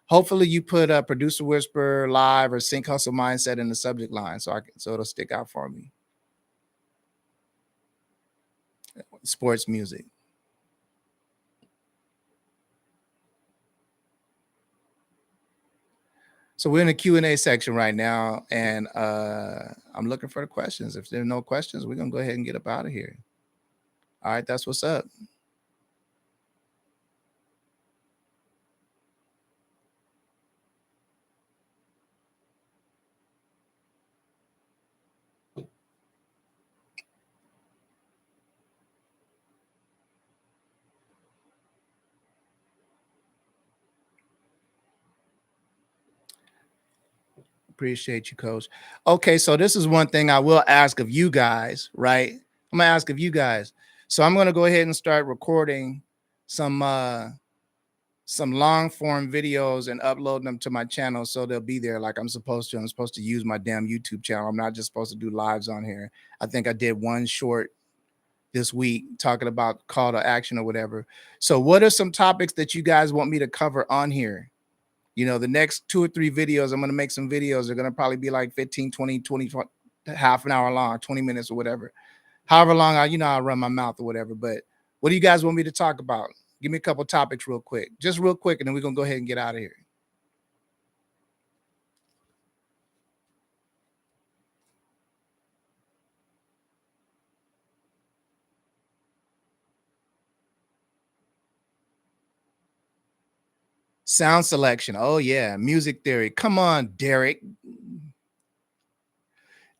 Hopefully you put a producer whisper live or sync hustle mindset in the subject line so it'll stick out for me. Sports music. So we're in the Q&A section right now, and I'm looking for the questions. If there are no questions, we're gonna go ahead and get up out of here. All right, that's what's up. Appreciate you, coach. Okay, so this is one thing I will ask of you guys, right? I'm gonna ask of you guys. So I'm gonna go ahead and start recording some long form videos and uploading them to my channel so they'll be there like I'm supposed to. I'm supposed to use my damn YouTube channel. I'm not just supposed to do lives on here. I think I did one short this week talking about call to action or whatever. So what are some topics that you guys want me to cover on here? You know, the next 2 or 3 videos, I'm going to make some videos. They're going to probably be like 15, 20, half an hour long, 20 minutes or whatever. However long I run my mouth or whatever. But what do you guys want me to talk about? Give me a couple topics real quick, just real quick. And then we're going to go ahead and get out of here. Sound selection. Oh yeah. Music theory. Come on, Derek.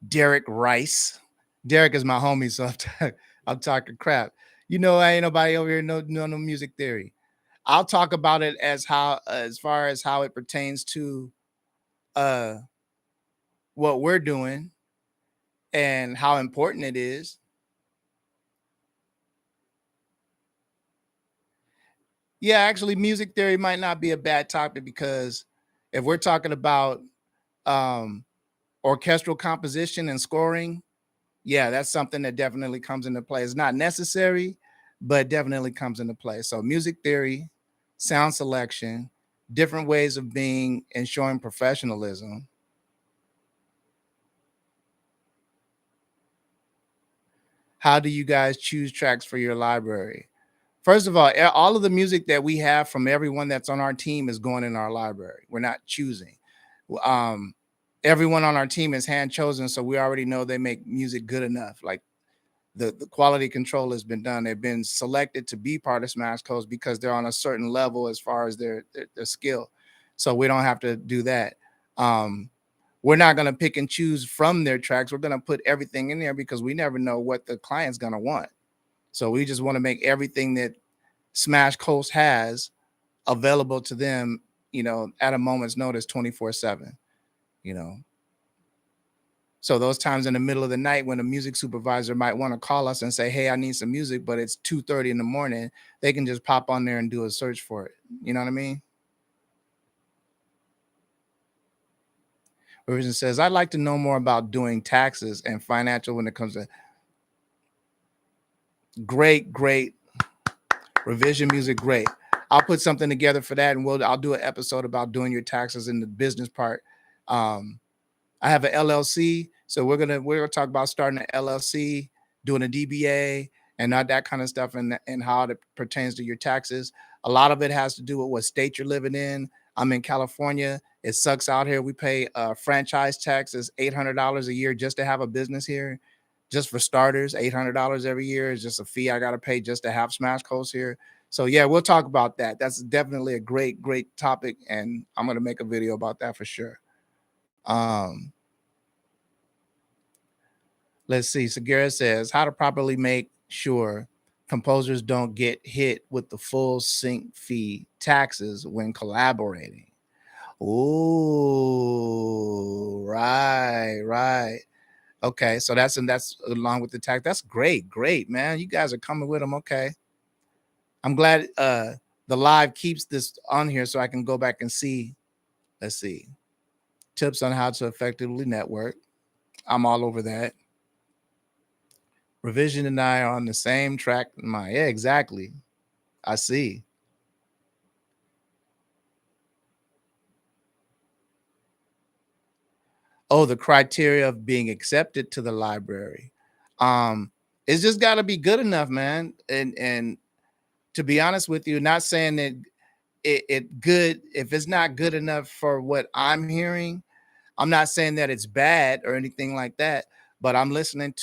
Derek Rice. Derek is my homie, so I'm talking crap. You know, I ain't nobody over here no music theory. I'll talk about it as far as how it pertains to uh what we're doing and how important it is. Yeah, actually, music theory might not be a bad topic because if we're talking about um orchestral composition and scoring, yeah, that's something that definitely comes into play. It's not necessary, but definitely comes into play. So music theory, sound selection, different ways of being and showing professionalism. How do you guys choose tracks for your library? First of all of the music that we have from everyone that's on our team is going in our library. We're not choosing. Um, Everyone on our team is hand chosen, so we already know they make music good enough. Like the quality control has been done. They've been selected to be part of Smash Codes because they're on a certain level as far as their skill. So we don't have to do that. Um, we're not going to pick and choose from their tracks. We're going to put everything in there because we never know what the client's going to want. So we just want to make everything that Smash Coast has available to them, at a moment's notice 24/7, you know. So those times in the middle of the night when a music supervisor might want to call us and say, "Hey, I need some music," but it's 2:30 in the morning, they can just pop on there and do a search for it. You know what I mean? Revision says, "I'd like to know more about doing taxes and financial when it comes to great revision music. Great. I'll put something together for that, and I'll do an episode about doing your taxes in the business part. Um, I have an LLC, so we're gonna talk about starting an LLC, doing a DBA, and not that kind of stuff, and how it pertains to your taxes. A lot of it has to do with what state you're living in. I'm in California. It sucks out here. We pay franchise taxes $800 a year just to have a business here. Just for starters, $800 every year is just a fee I got to pay just to have Smash Coast here. So yeah, we'll talk about that. That's definitely a great topic, and I'm gonna make a video about that for sure. Um, let's see. Segura says how to properly make sure composers don't get hit with the full sync fee taxes when collaborating. Oh, right, right. Okay, so that's along with the tax. That's great, great, man. You guys are coming with them. Okay, I'm glad the live keeps this on here so I can go back and see. Let's see tips on how to effectively network. I'm all over that. Revision and I are on the same track. My yeah, exactly. I see. Oh, the criteria of being accepted to the library. Um, it's just got to be good enough, man. And to be honest with you, not saying that it good if it's not good enough for what I'm hearing. I'm not saying that it's bad or anything like that, but I'm listening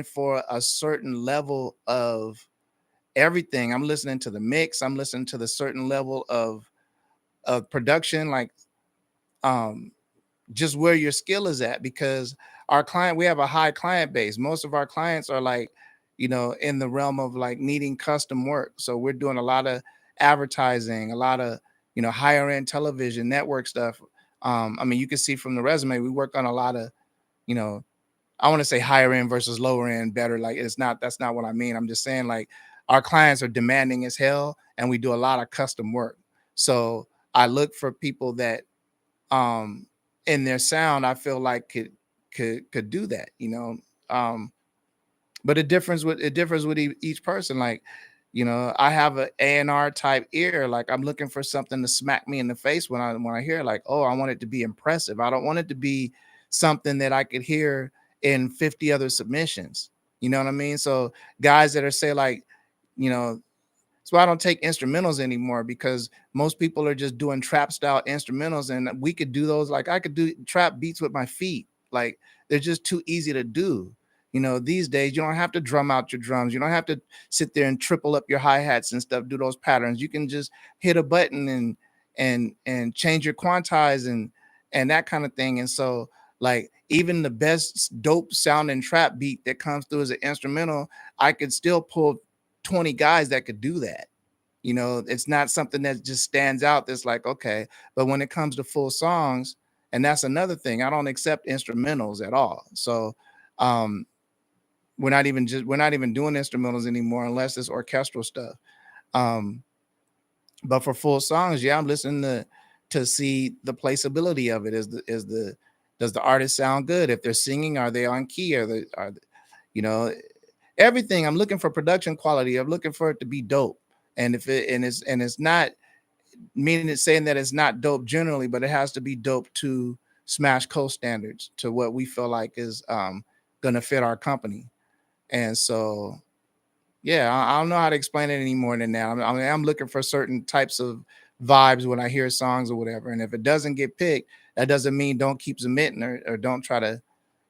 for a certain level of everything. I'm listening to the mix. I'm listening to the certain level of production, like um just where your skill is at, because we have a high client base. Most of our clients are like, in the realm of like needing custom work. So we're doing a lot of advertising, a lot of, higher end television network stuff. I mean, you can see from the resume, we work on a lot of, you know, I want to say higher end versus lower end better. Like that's not what I mean. I'm just saying like our clients are demanding as hell and we do a lot of custom work. So I look for people that um in their sound I feel like could do that, but it differs with each person. Like, I have a A&R type ear. Like I'm looking for something to smack me in the face when I hear like, oh, I want it to be impressive. I don't want it to be something that I could hear in 50 other submissions. You know what I mean? So guys that are say like, you know so I don't take instrumentals anymore because most people are just doing trap style instrumentals, and we could do those. Like I could do trap beats with my feet. Like they're just too easy to do. These days you don't have to drum out your drums. You don't have to sit there and triple up your hi-hats and stuff, do those patterns. You can just hit a button and change your quantize and that kind of thing. And so like even the best dope sounding trap beat that comes through as an instrumental, I could still pull 20 guys that could do that. It's not something that just stands out that's like, okay. But when it comes to full songs, and that's another thing, I don't accept instrumentals at all. So um we're not even doing instrumentals anymore unless it's orchestral stuff. Um, but for full songs, yeah, I'm listening to see the placeability of it. Does the artist sound good? If they're singing, are they on key? You know, everything. I'm looking for production quality. I'm looking for it to be dope. And if it and it's not meaning it's saying that it's not dope generally, but it has to be dope to Smash Co standards, to what we feel like is gonna fit our company. And so yeah, I don't know how to explain it any more than that. I'm looking for certain types of vibes when I hear songs or whatever. And if it doesn't get picked, that doesn't mean don't keep submitting or don't try to,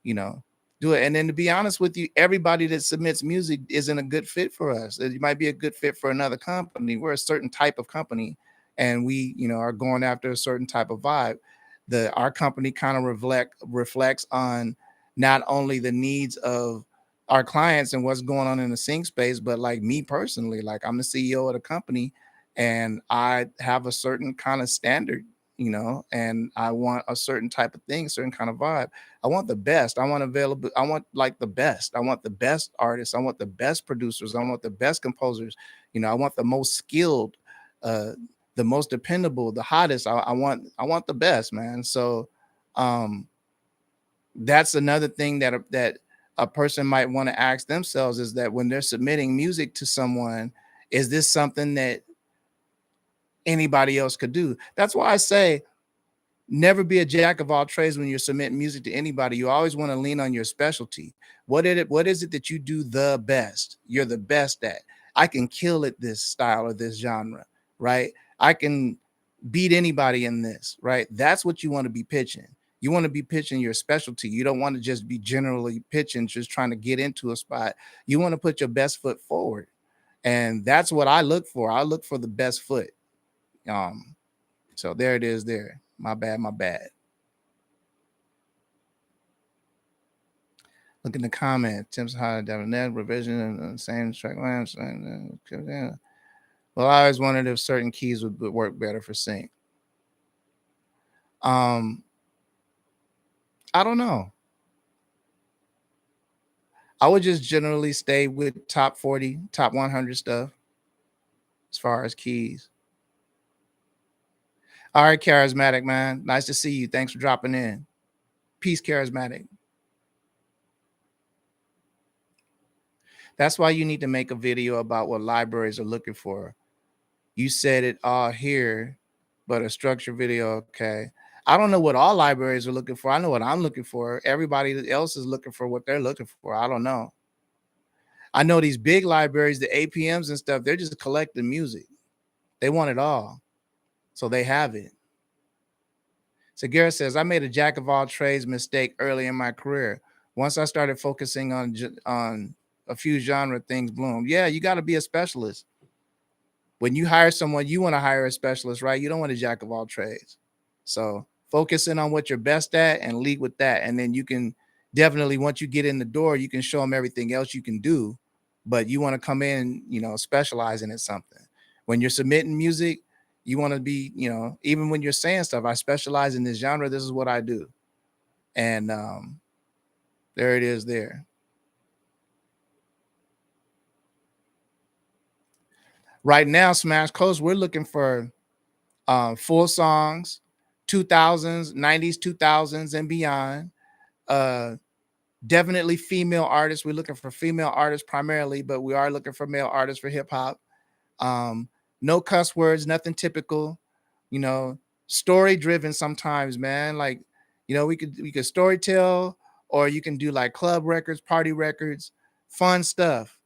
you know, do it. And then to be honest with you, everybody that submits music isn't a good fit for us. It might be a good fit for another company. We're a certain type of company, and we, are going after a certain type of vibe. Our company kind of reflects on not only the needs of our clients and what's going on in the sync space, but like me personally, like I'm the CEO of the company and I have a certain kind of standard, and I want a certain type of thing, certain kind of vibe. I want the best. I want like the best. I want the best artists. I want the best producers. I want the best composers. I want the most skilled, uh, the most dependable, the hottest. I want the best, man. So um that's another thing that a person might want to ask themselves, is that when they're submitting music to someone, is this something that anybody else could do? That's why I say never be a jack of all trades when you're submitting music to anybody. You always want to lean on your specialty. What is it that you do the best? You're the best at. I can kill at this style or this genre, right? I can beat anybody in this, right? That's what you want to be pitching. You want to be pitching your specialty. You don't want to just be generally pitching, just trying to get into a spot. You want to put your best foot forward. And that's what I look for. I look for the best foot. Um, so there it is there. My bad, my bad. Look in the comment. Tim's how to net revision and same track lines. Well, I always wondered if certain keys would work better for sync. I don't know. I would just generally stay with top 40, top 100 stuff as far as keys. All right, charismatic man. Nice to see you. Thanks for dropping in. Peace, charismatic. That's why you need to make a video about what libraries are looking for. You said it all here, but a structured video, okay. I don't know what all libraries are looking for. I know what I'm looking for. Everybody else is looking for what they're looking for. I don't know. I know these big libraries, the APMs and stuff, they're just collecting music. They want it all. So they have it. So Garrett says, I made a jack of all trades mistake early in my career. Once I started focusing on a few genre things, bloom. Yeah, you got to be a specialist. When you hire someone, you want to hire a specialist, right? You don't want a jack of all trades. So focus in on what you're best at and lead with that. And then you can definitely, once you get in the door, you can show them everything else you can do. But you want to come in, specializing in something. When you're submitting music, you want to be, even when you're saying stuff, I specialize in this genre. This is what I do. And there it is there. Right now, Smash Coast, we're looking for full songs, 2000s, 90s, 2000s, and beyond. Definitely female artists. We're looking for female artists primarily, but we are looking for male artists for hip hop. No cuss words, nothing typical, story driven sometimes, man. Like, we could story tell, or you can do like club records, party records, fun stuff.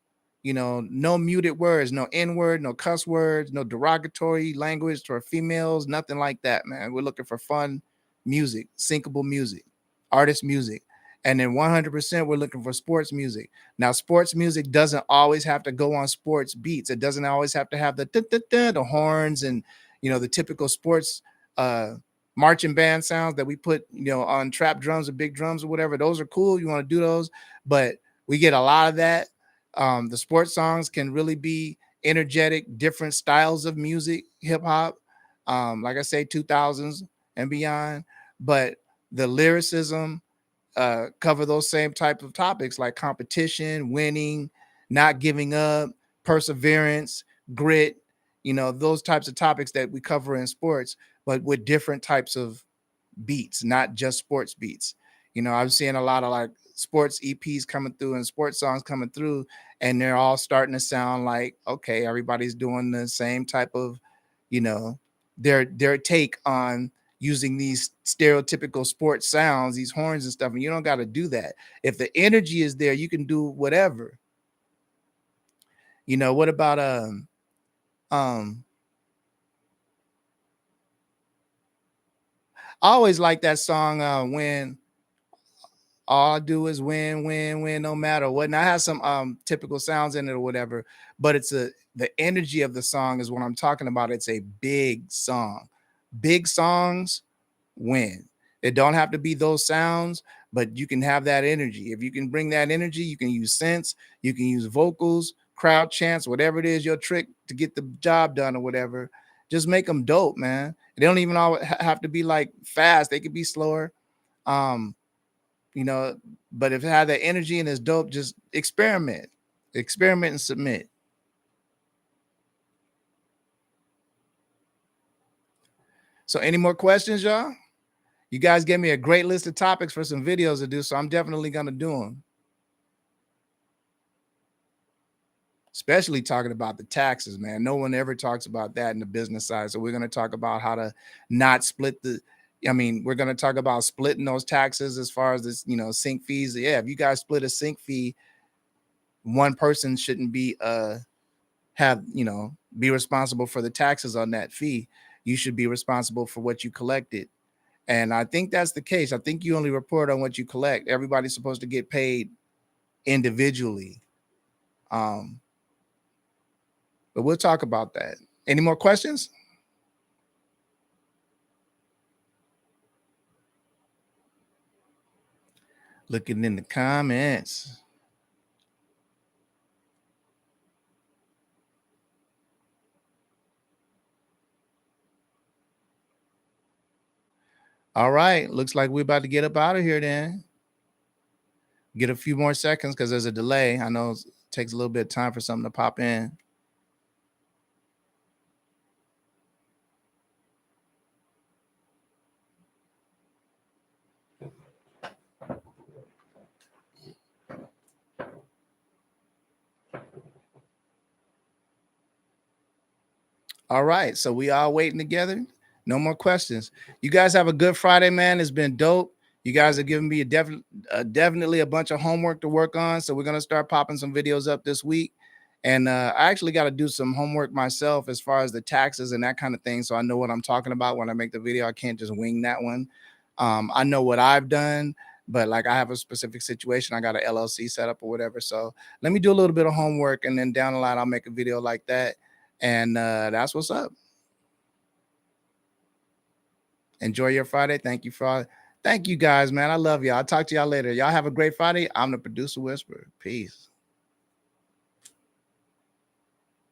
No muted words, no N-word, no cuss words, no derogatory language toward females, nothing like that, man. We're looking for fun music, syncable music, artist music. And then 100% we're looking for sports music. Now, sports music doesn't always have to go on sports beats. It doesn't always have to have the horns and, the typical sports marching band sounds that we put, on trap drums or big drums or whatever. Those are cool. You want to do those, but we get a lot of that. The sports songs can really be energetic, different styles of music, hip hop. Like I say, 2000s and beyond. But the lyricism, cover those same type of topics like competition, winning, not giving up, perseverance, grit, those types of topics that we cover in sports, but with different types of beats, not just sports beats. I'm seeing a lot of like sports EPs coming through and sports songs coming through, and they're all starting to sound like, okay, everybody's doing the same type of, their take on using these stereotypical sports sounds, these horns and stuff. And you don't got to do that. If the energy is there, you can do whatever. What about I always like that song, when all I do is win, win, win, no matter what. And I have some typical sounds in it or whatever, but the energy of the song is what I'm talking about. It's a big song. Big songs win. It don't have to be those sounds, but you can have that energy. If you can bring that energy, you can use synths, you can use vocals, crowd chants, whatever it is, your trick to get the job done or whatever. Just make them dope, man. They don't even always have to be like fast. They could be slower. Um, but if it had that energy and it's dope, just experiment and submit. So any more questions, y'all? You guys gave me a great list of topics for some videos to do, so I'm definitely going to do them. Especially talking about the taxes, man. No one ever talks about that in the business side. So we're going to talk about how to not split we're going to talk about splitting those taxes as far as this, sync fees. Yeah, if you guys split a sync fee, one person shouldn't be be responsible for the taxes on that fee. You should be responsible for what you collected. And I think that's the case. I think you only report on what you collect. Everybody's supposed to get paid individually. But we'll talk about that. Any more questions? Looking in the comments. All right. Looks like we're about to get up out of here then. Get a few more seconds because there's a delay. I know it takes a little bit of time for something to pop in. All right. So we all waiting together. No more questions. You guys have a good Friday, man. It's been dope. You guys are giving me definitely a bunch of homework to work on. So we're gonna start popping some videos up this week. And I actually got to do some homework myself as far as the taxes and that kind of thing. So I know what I'm talking about when I make the video. I can't just wing that one. I know what I've done, but like I have a specific situation. I got an LLC set up or whatever. So let me do a little bit of homework, and then down the line I'll make a video like that. And that's what's up. Enjoy your Friday. Thank you guys, man. I love y'all. I'll talk to y'all later. Y'all have a great Friday. I'm the producer whisperer. Peace.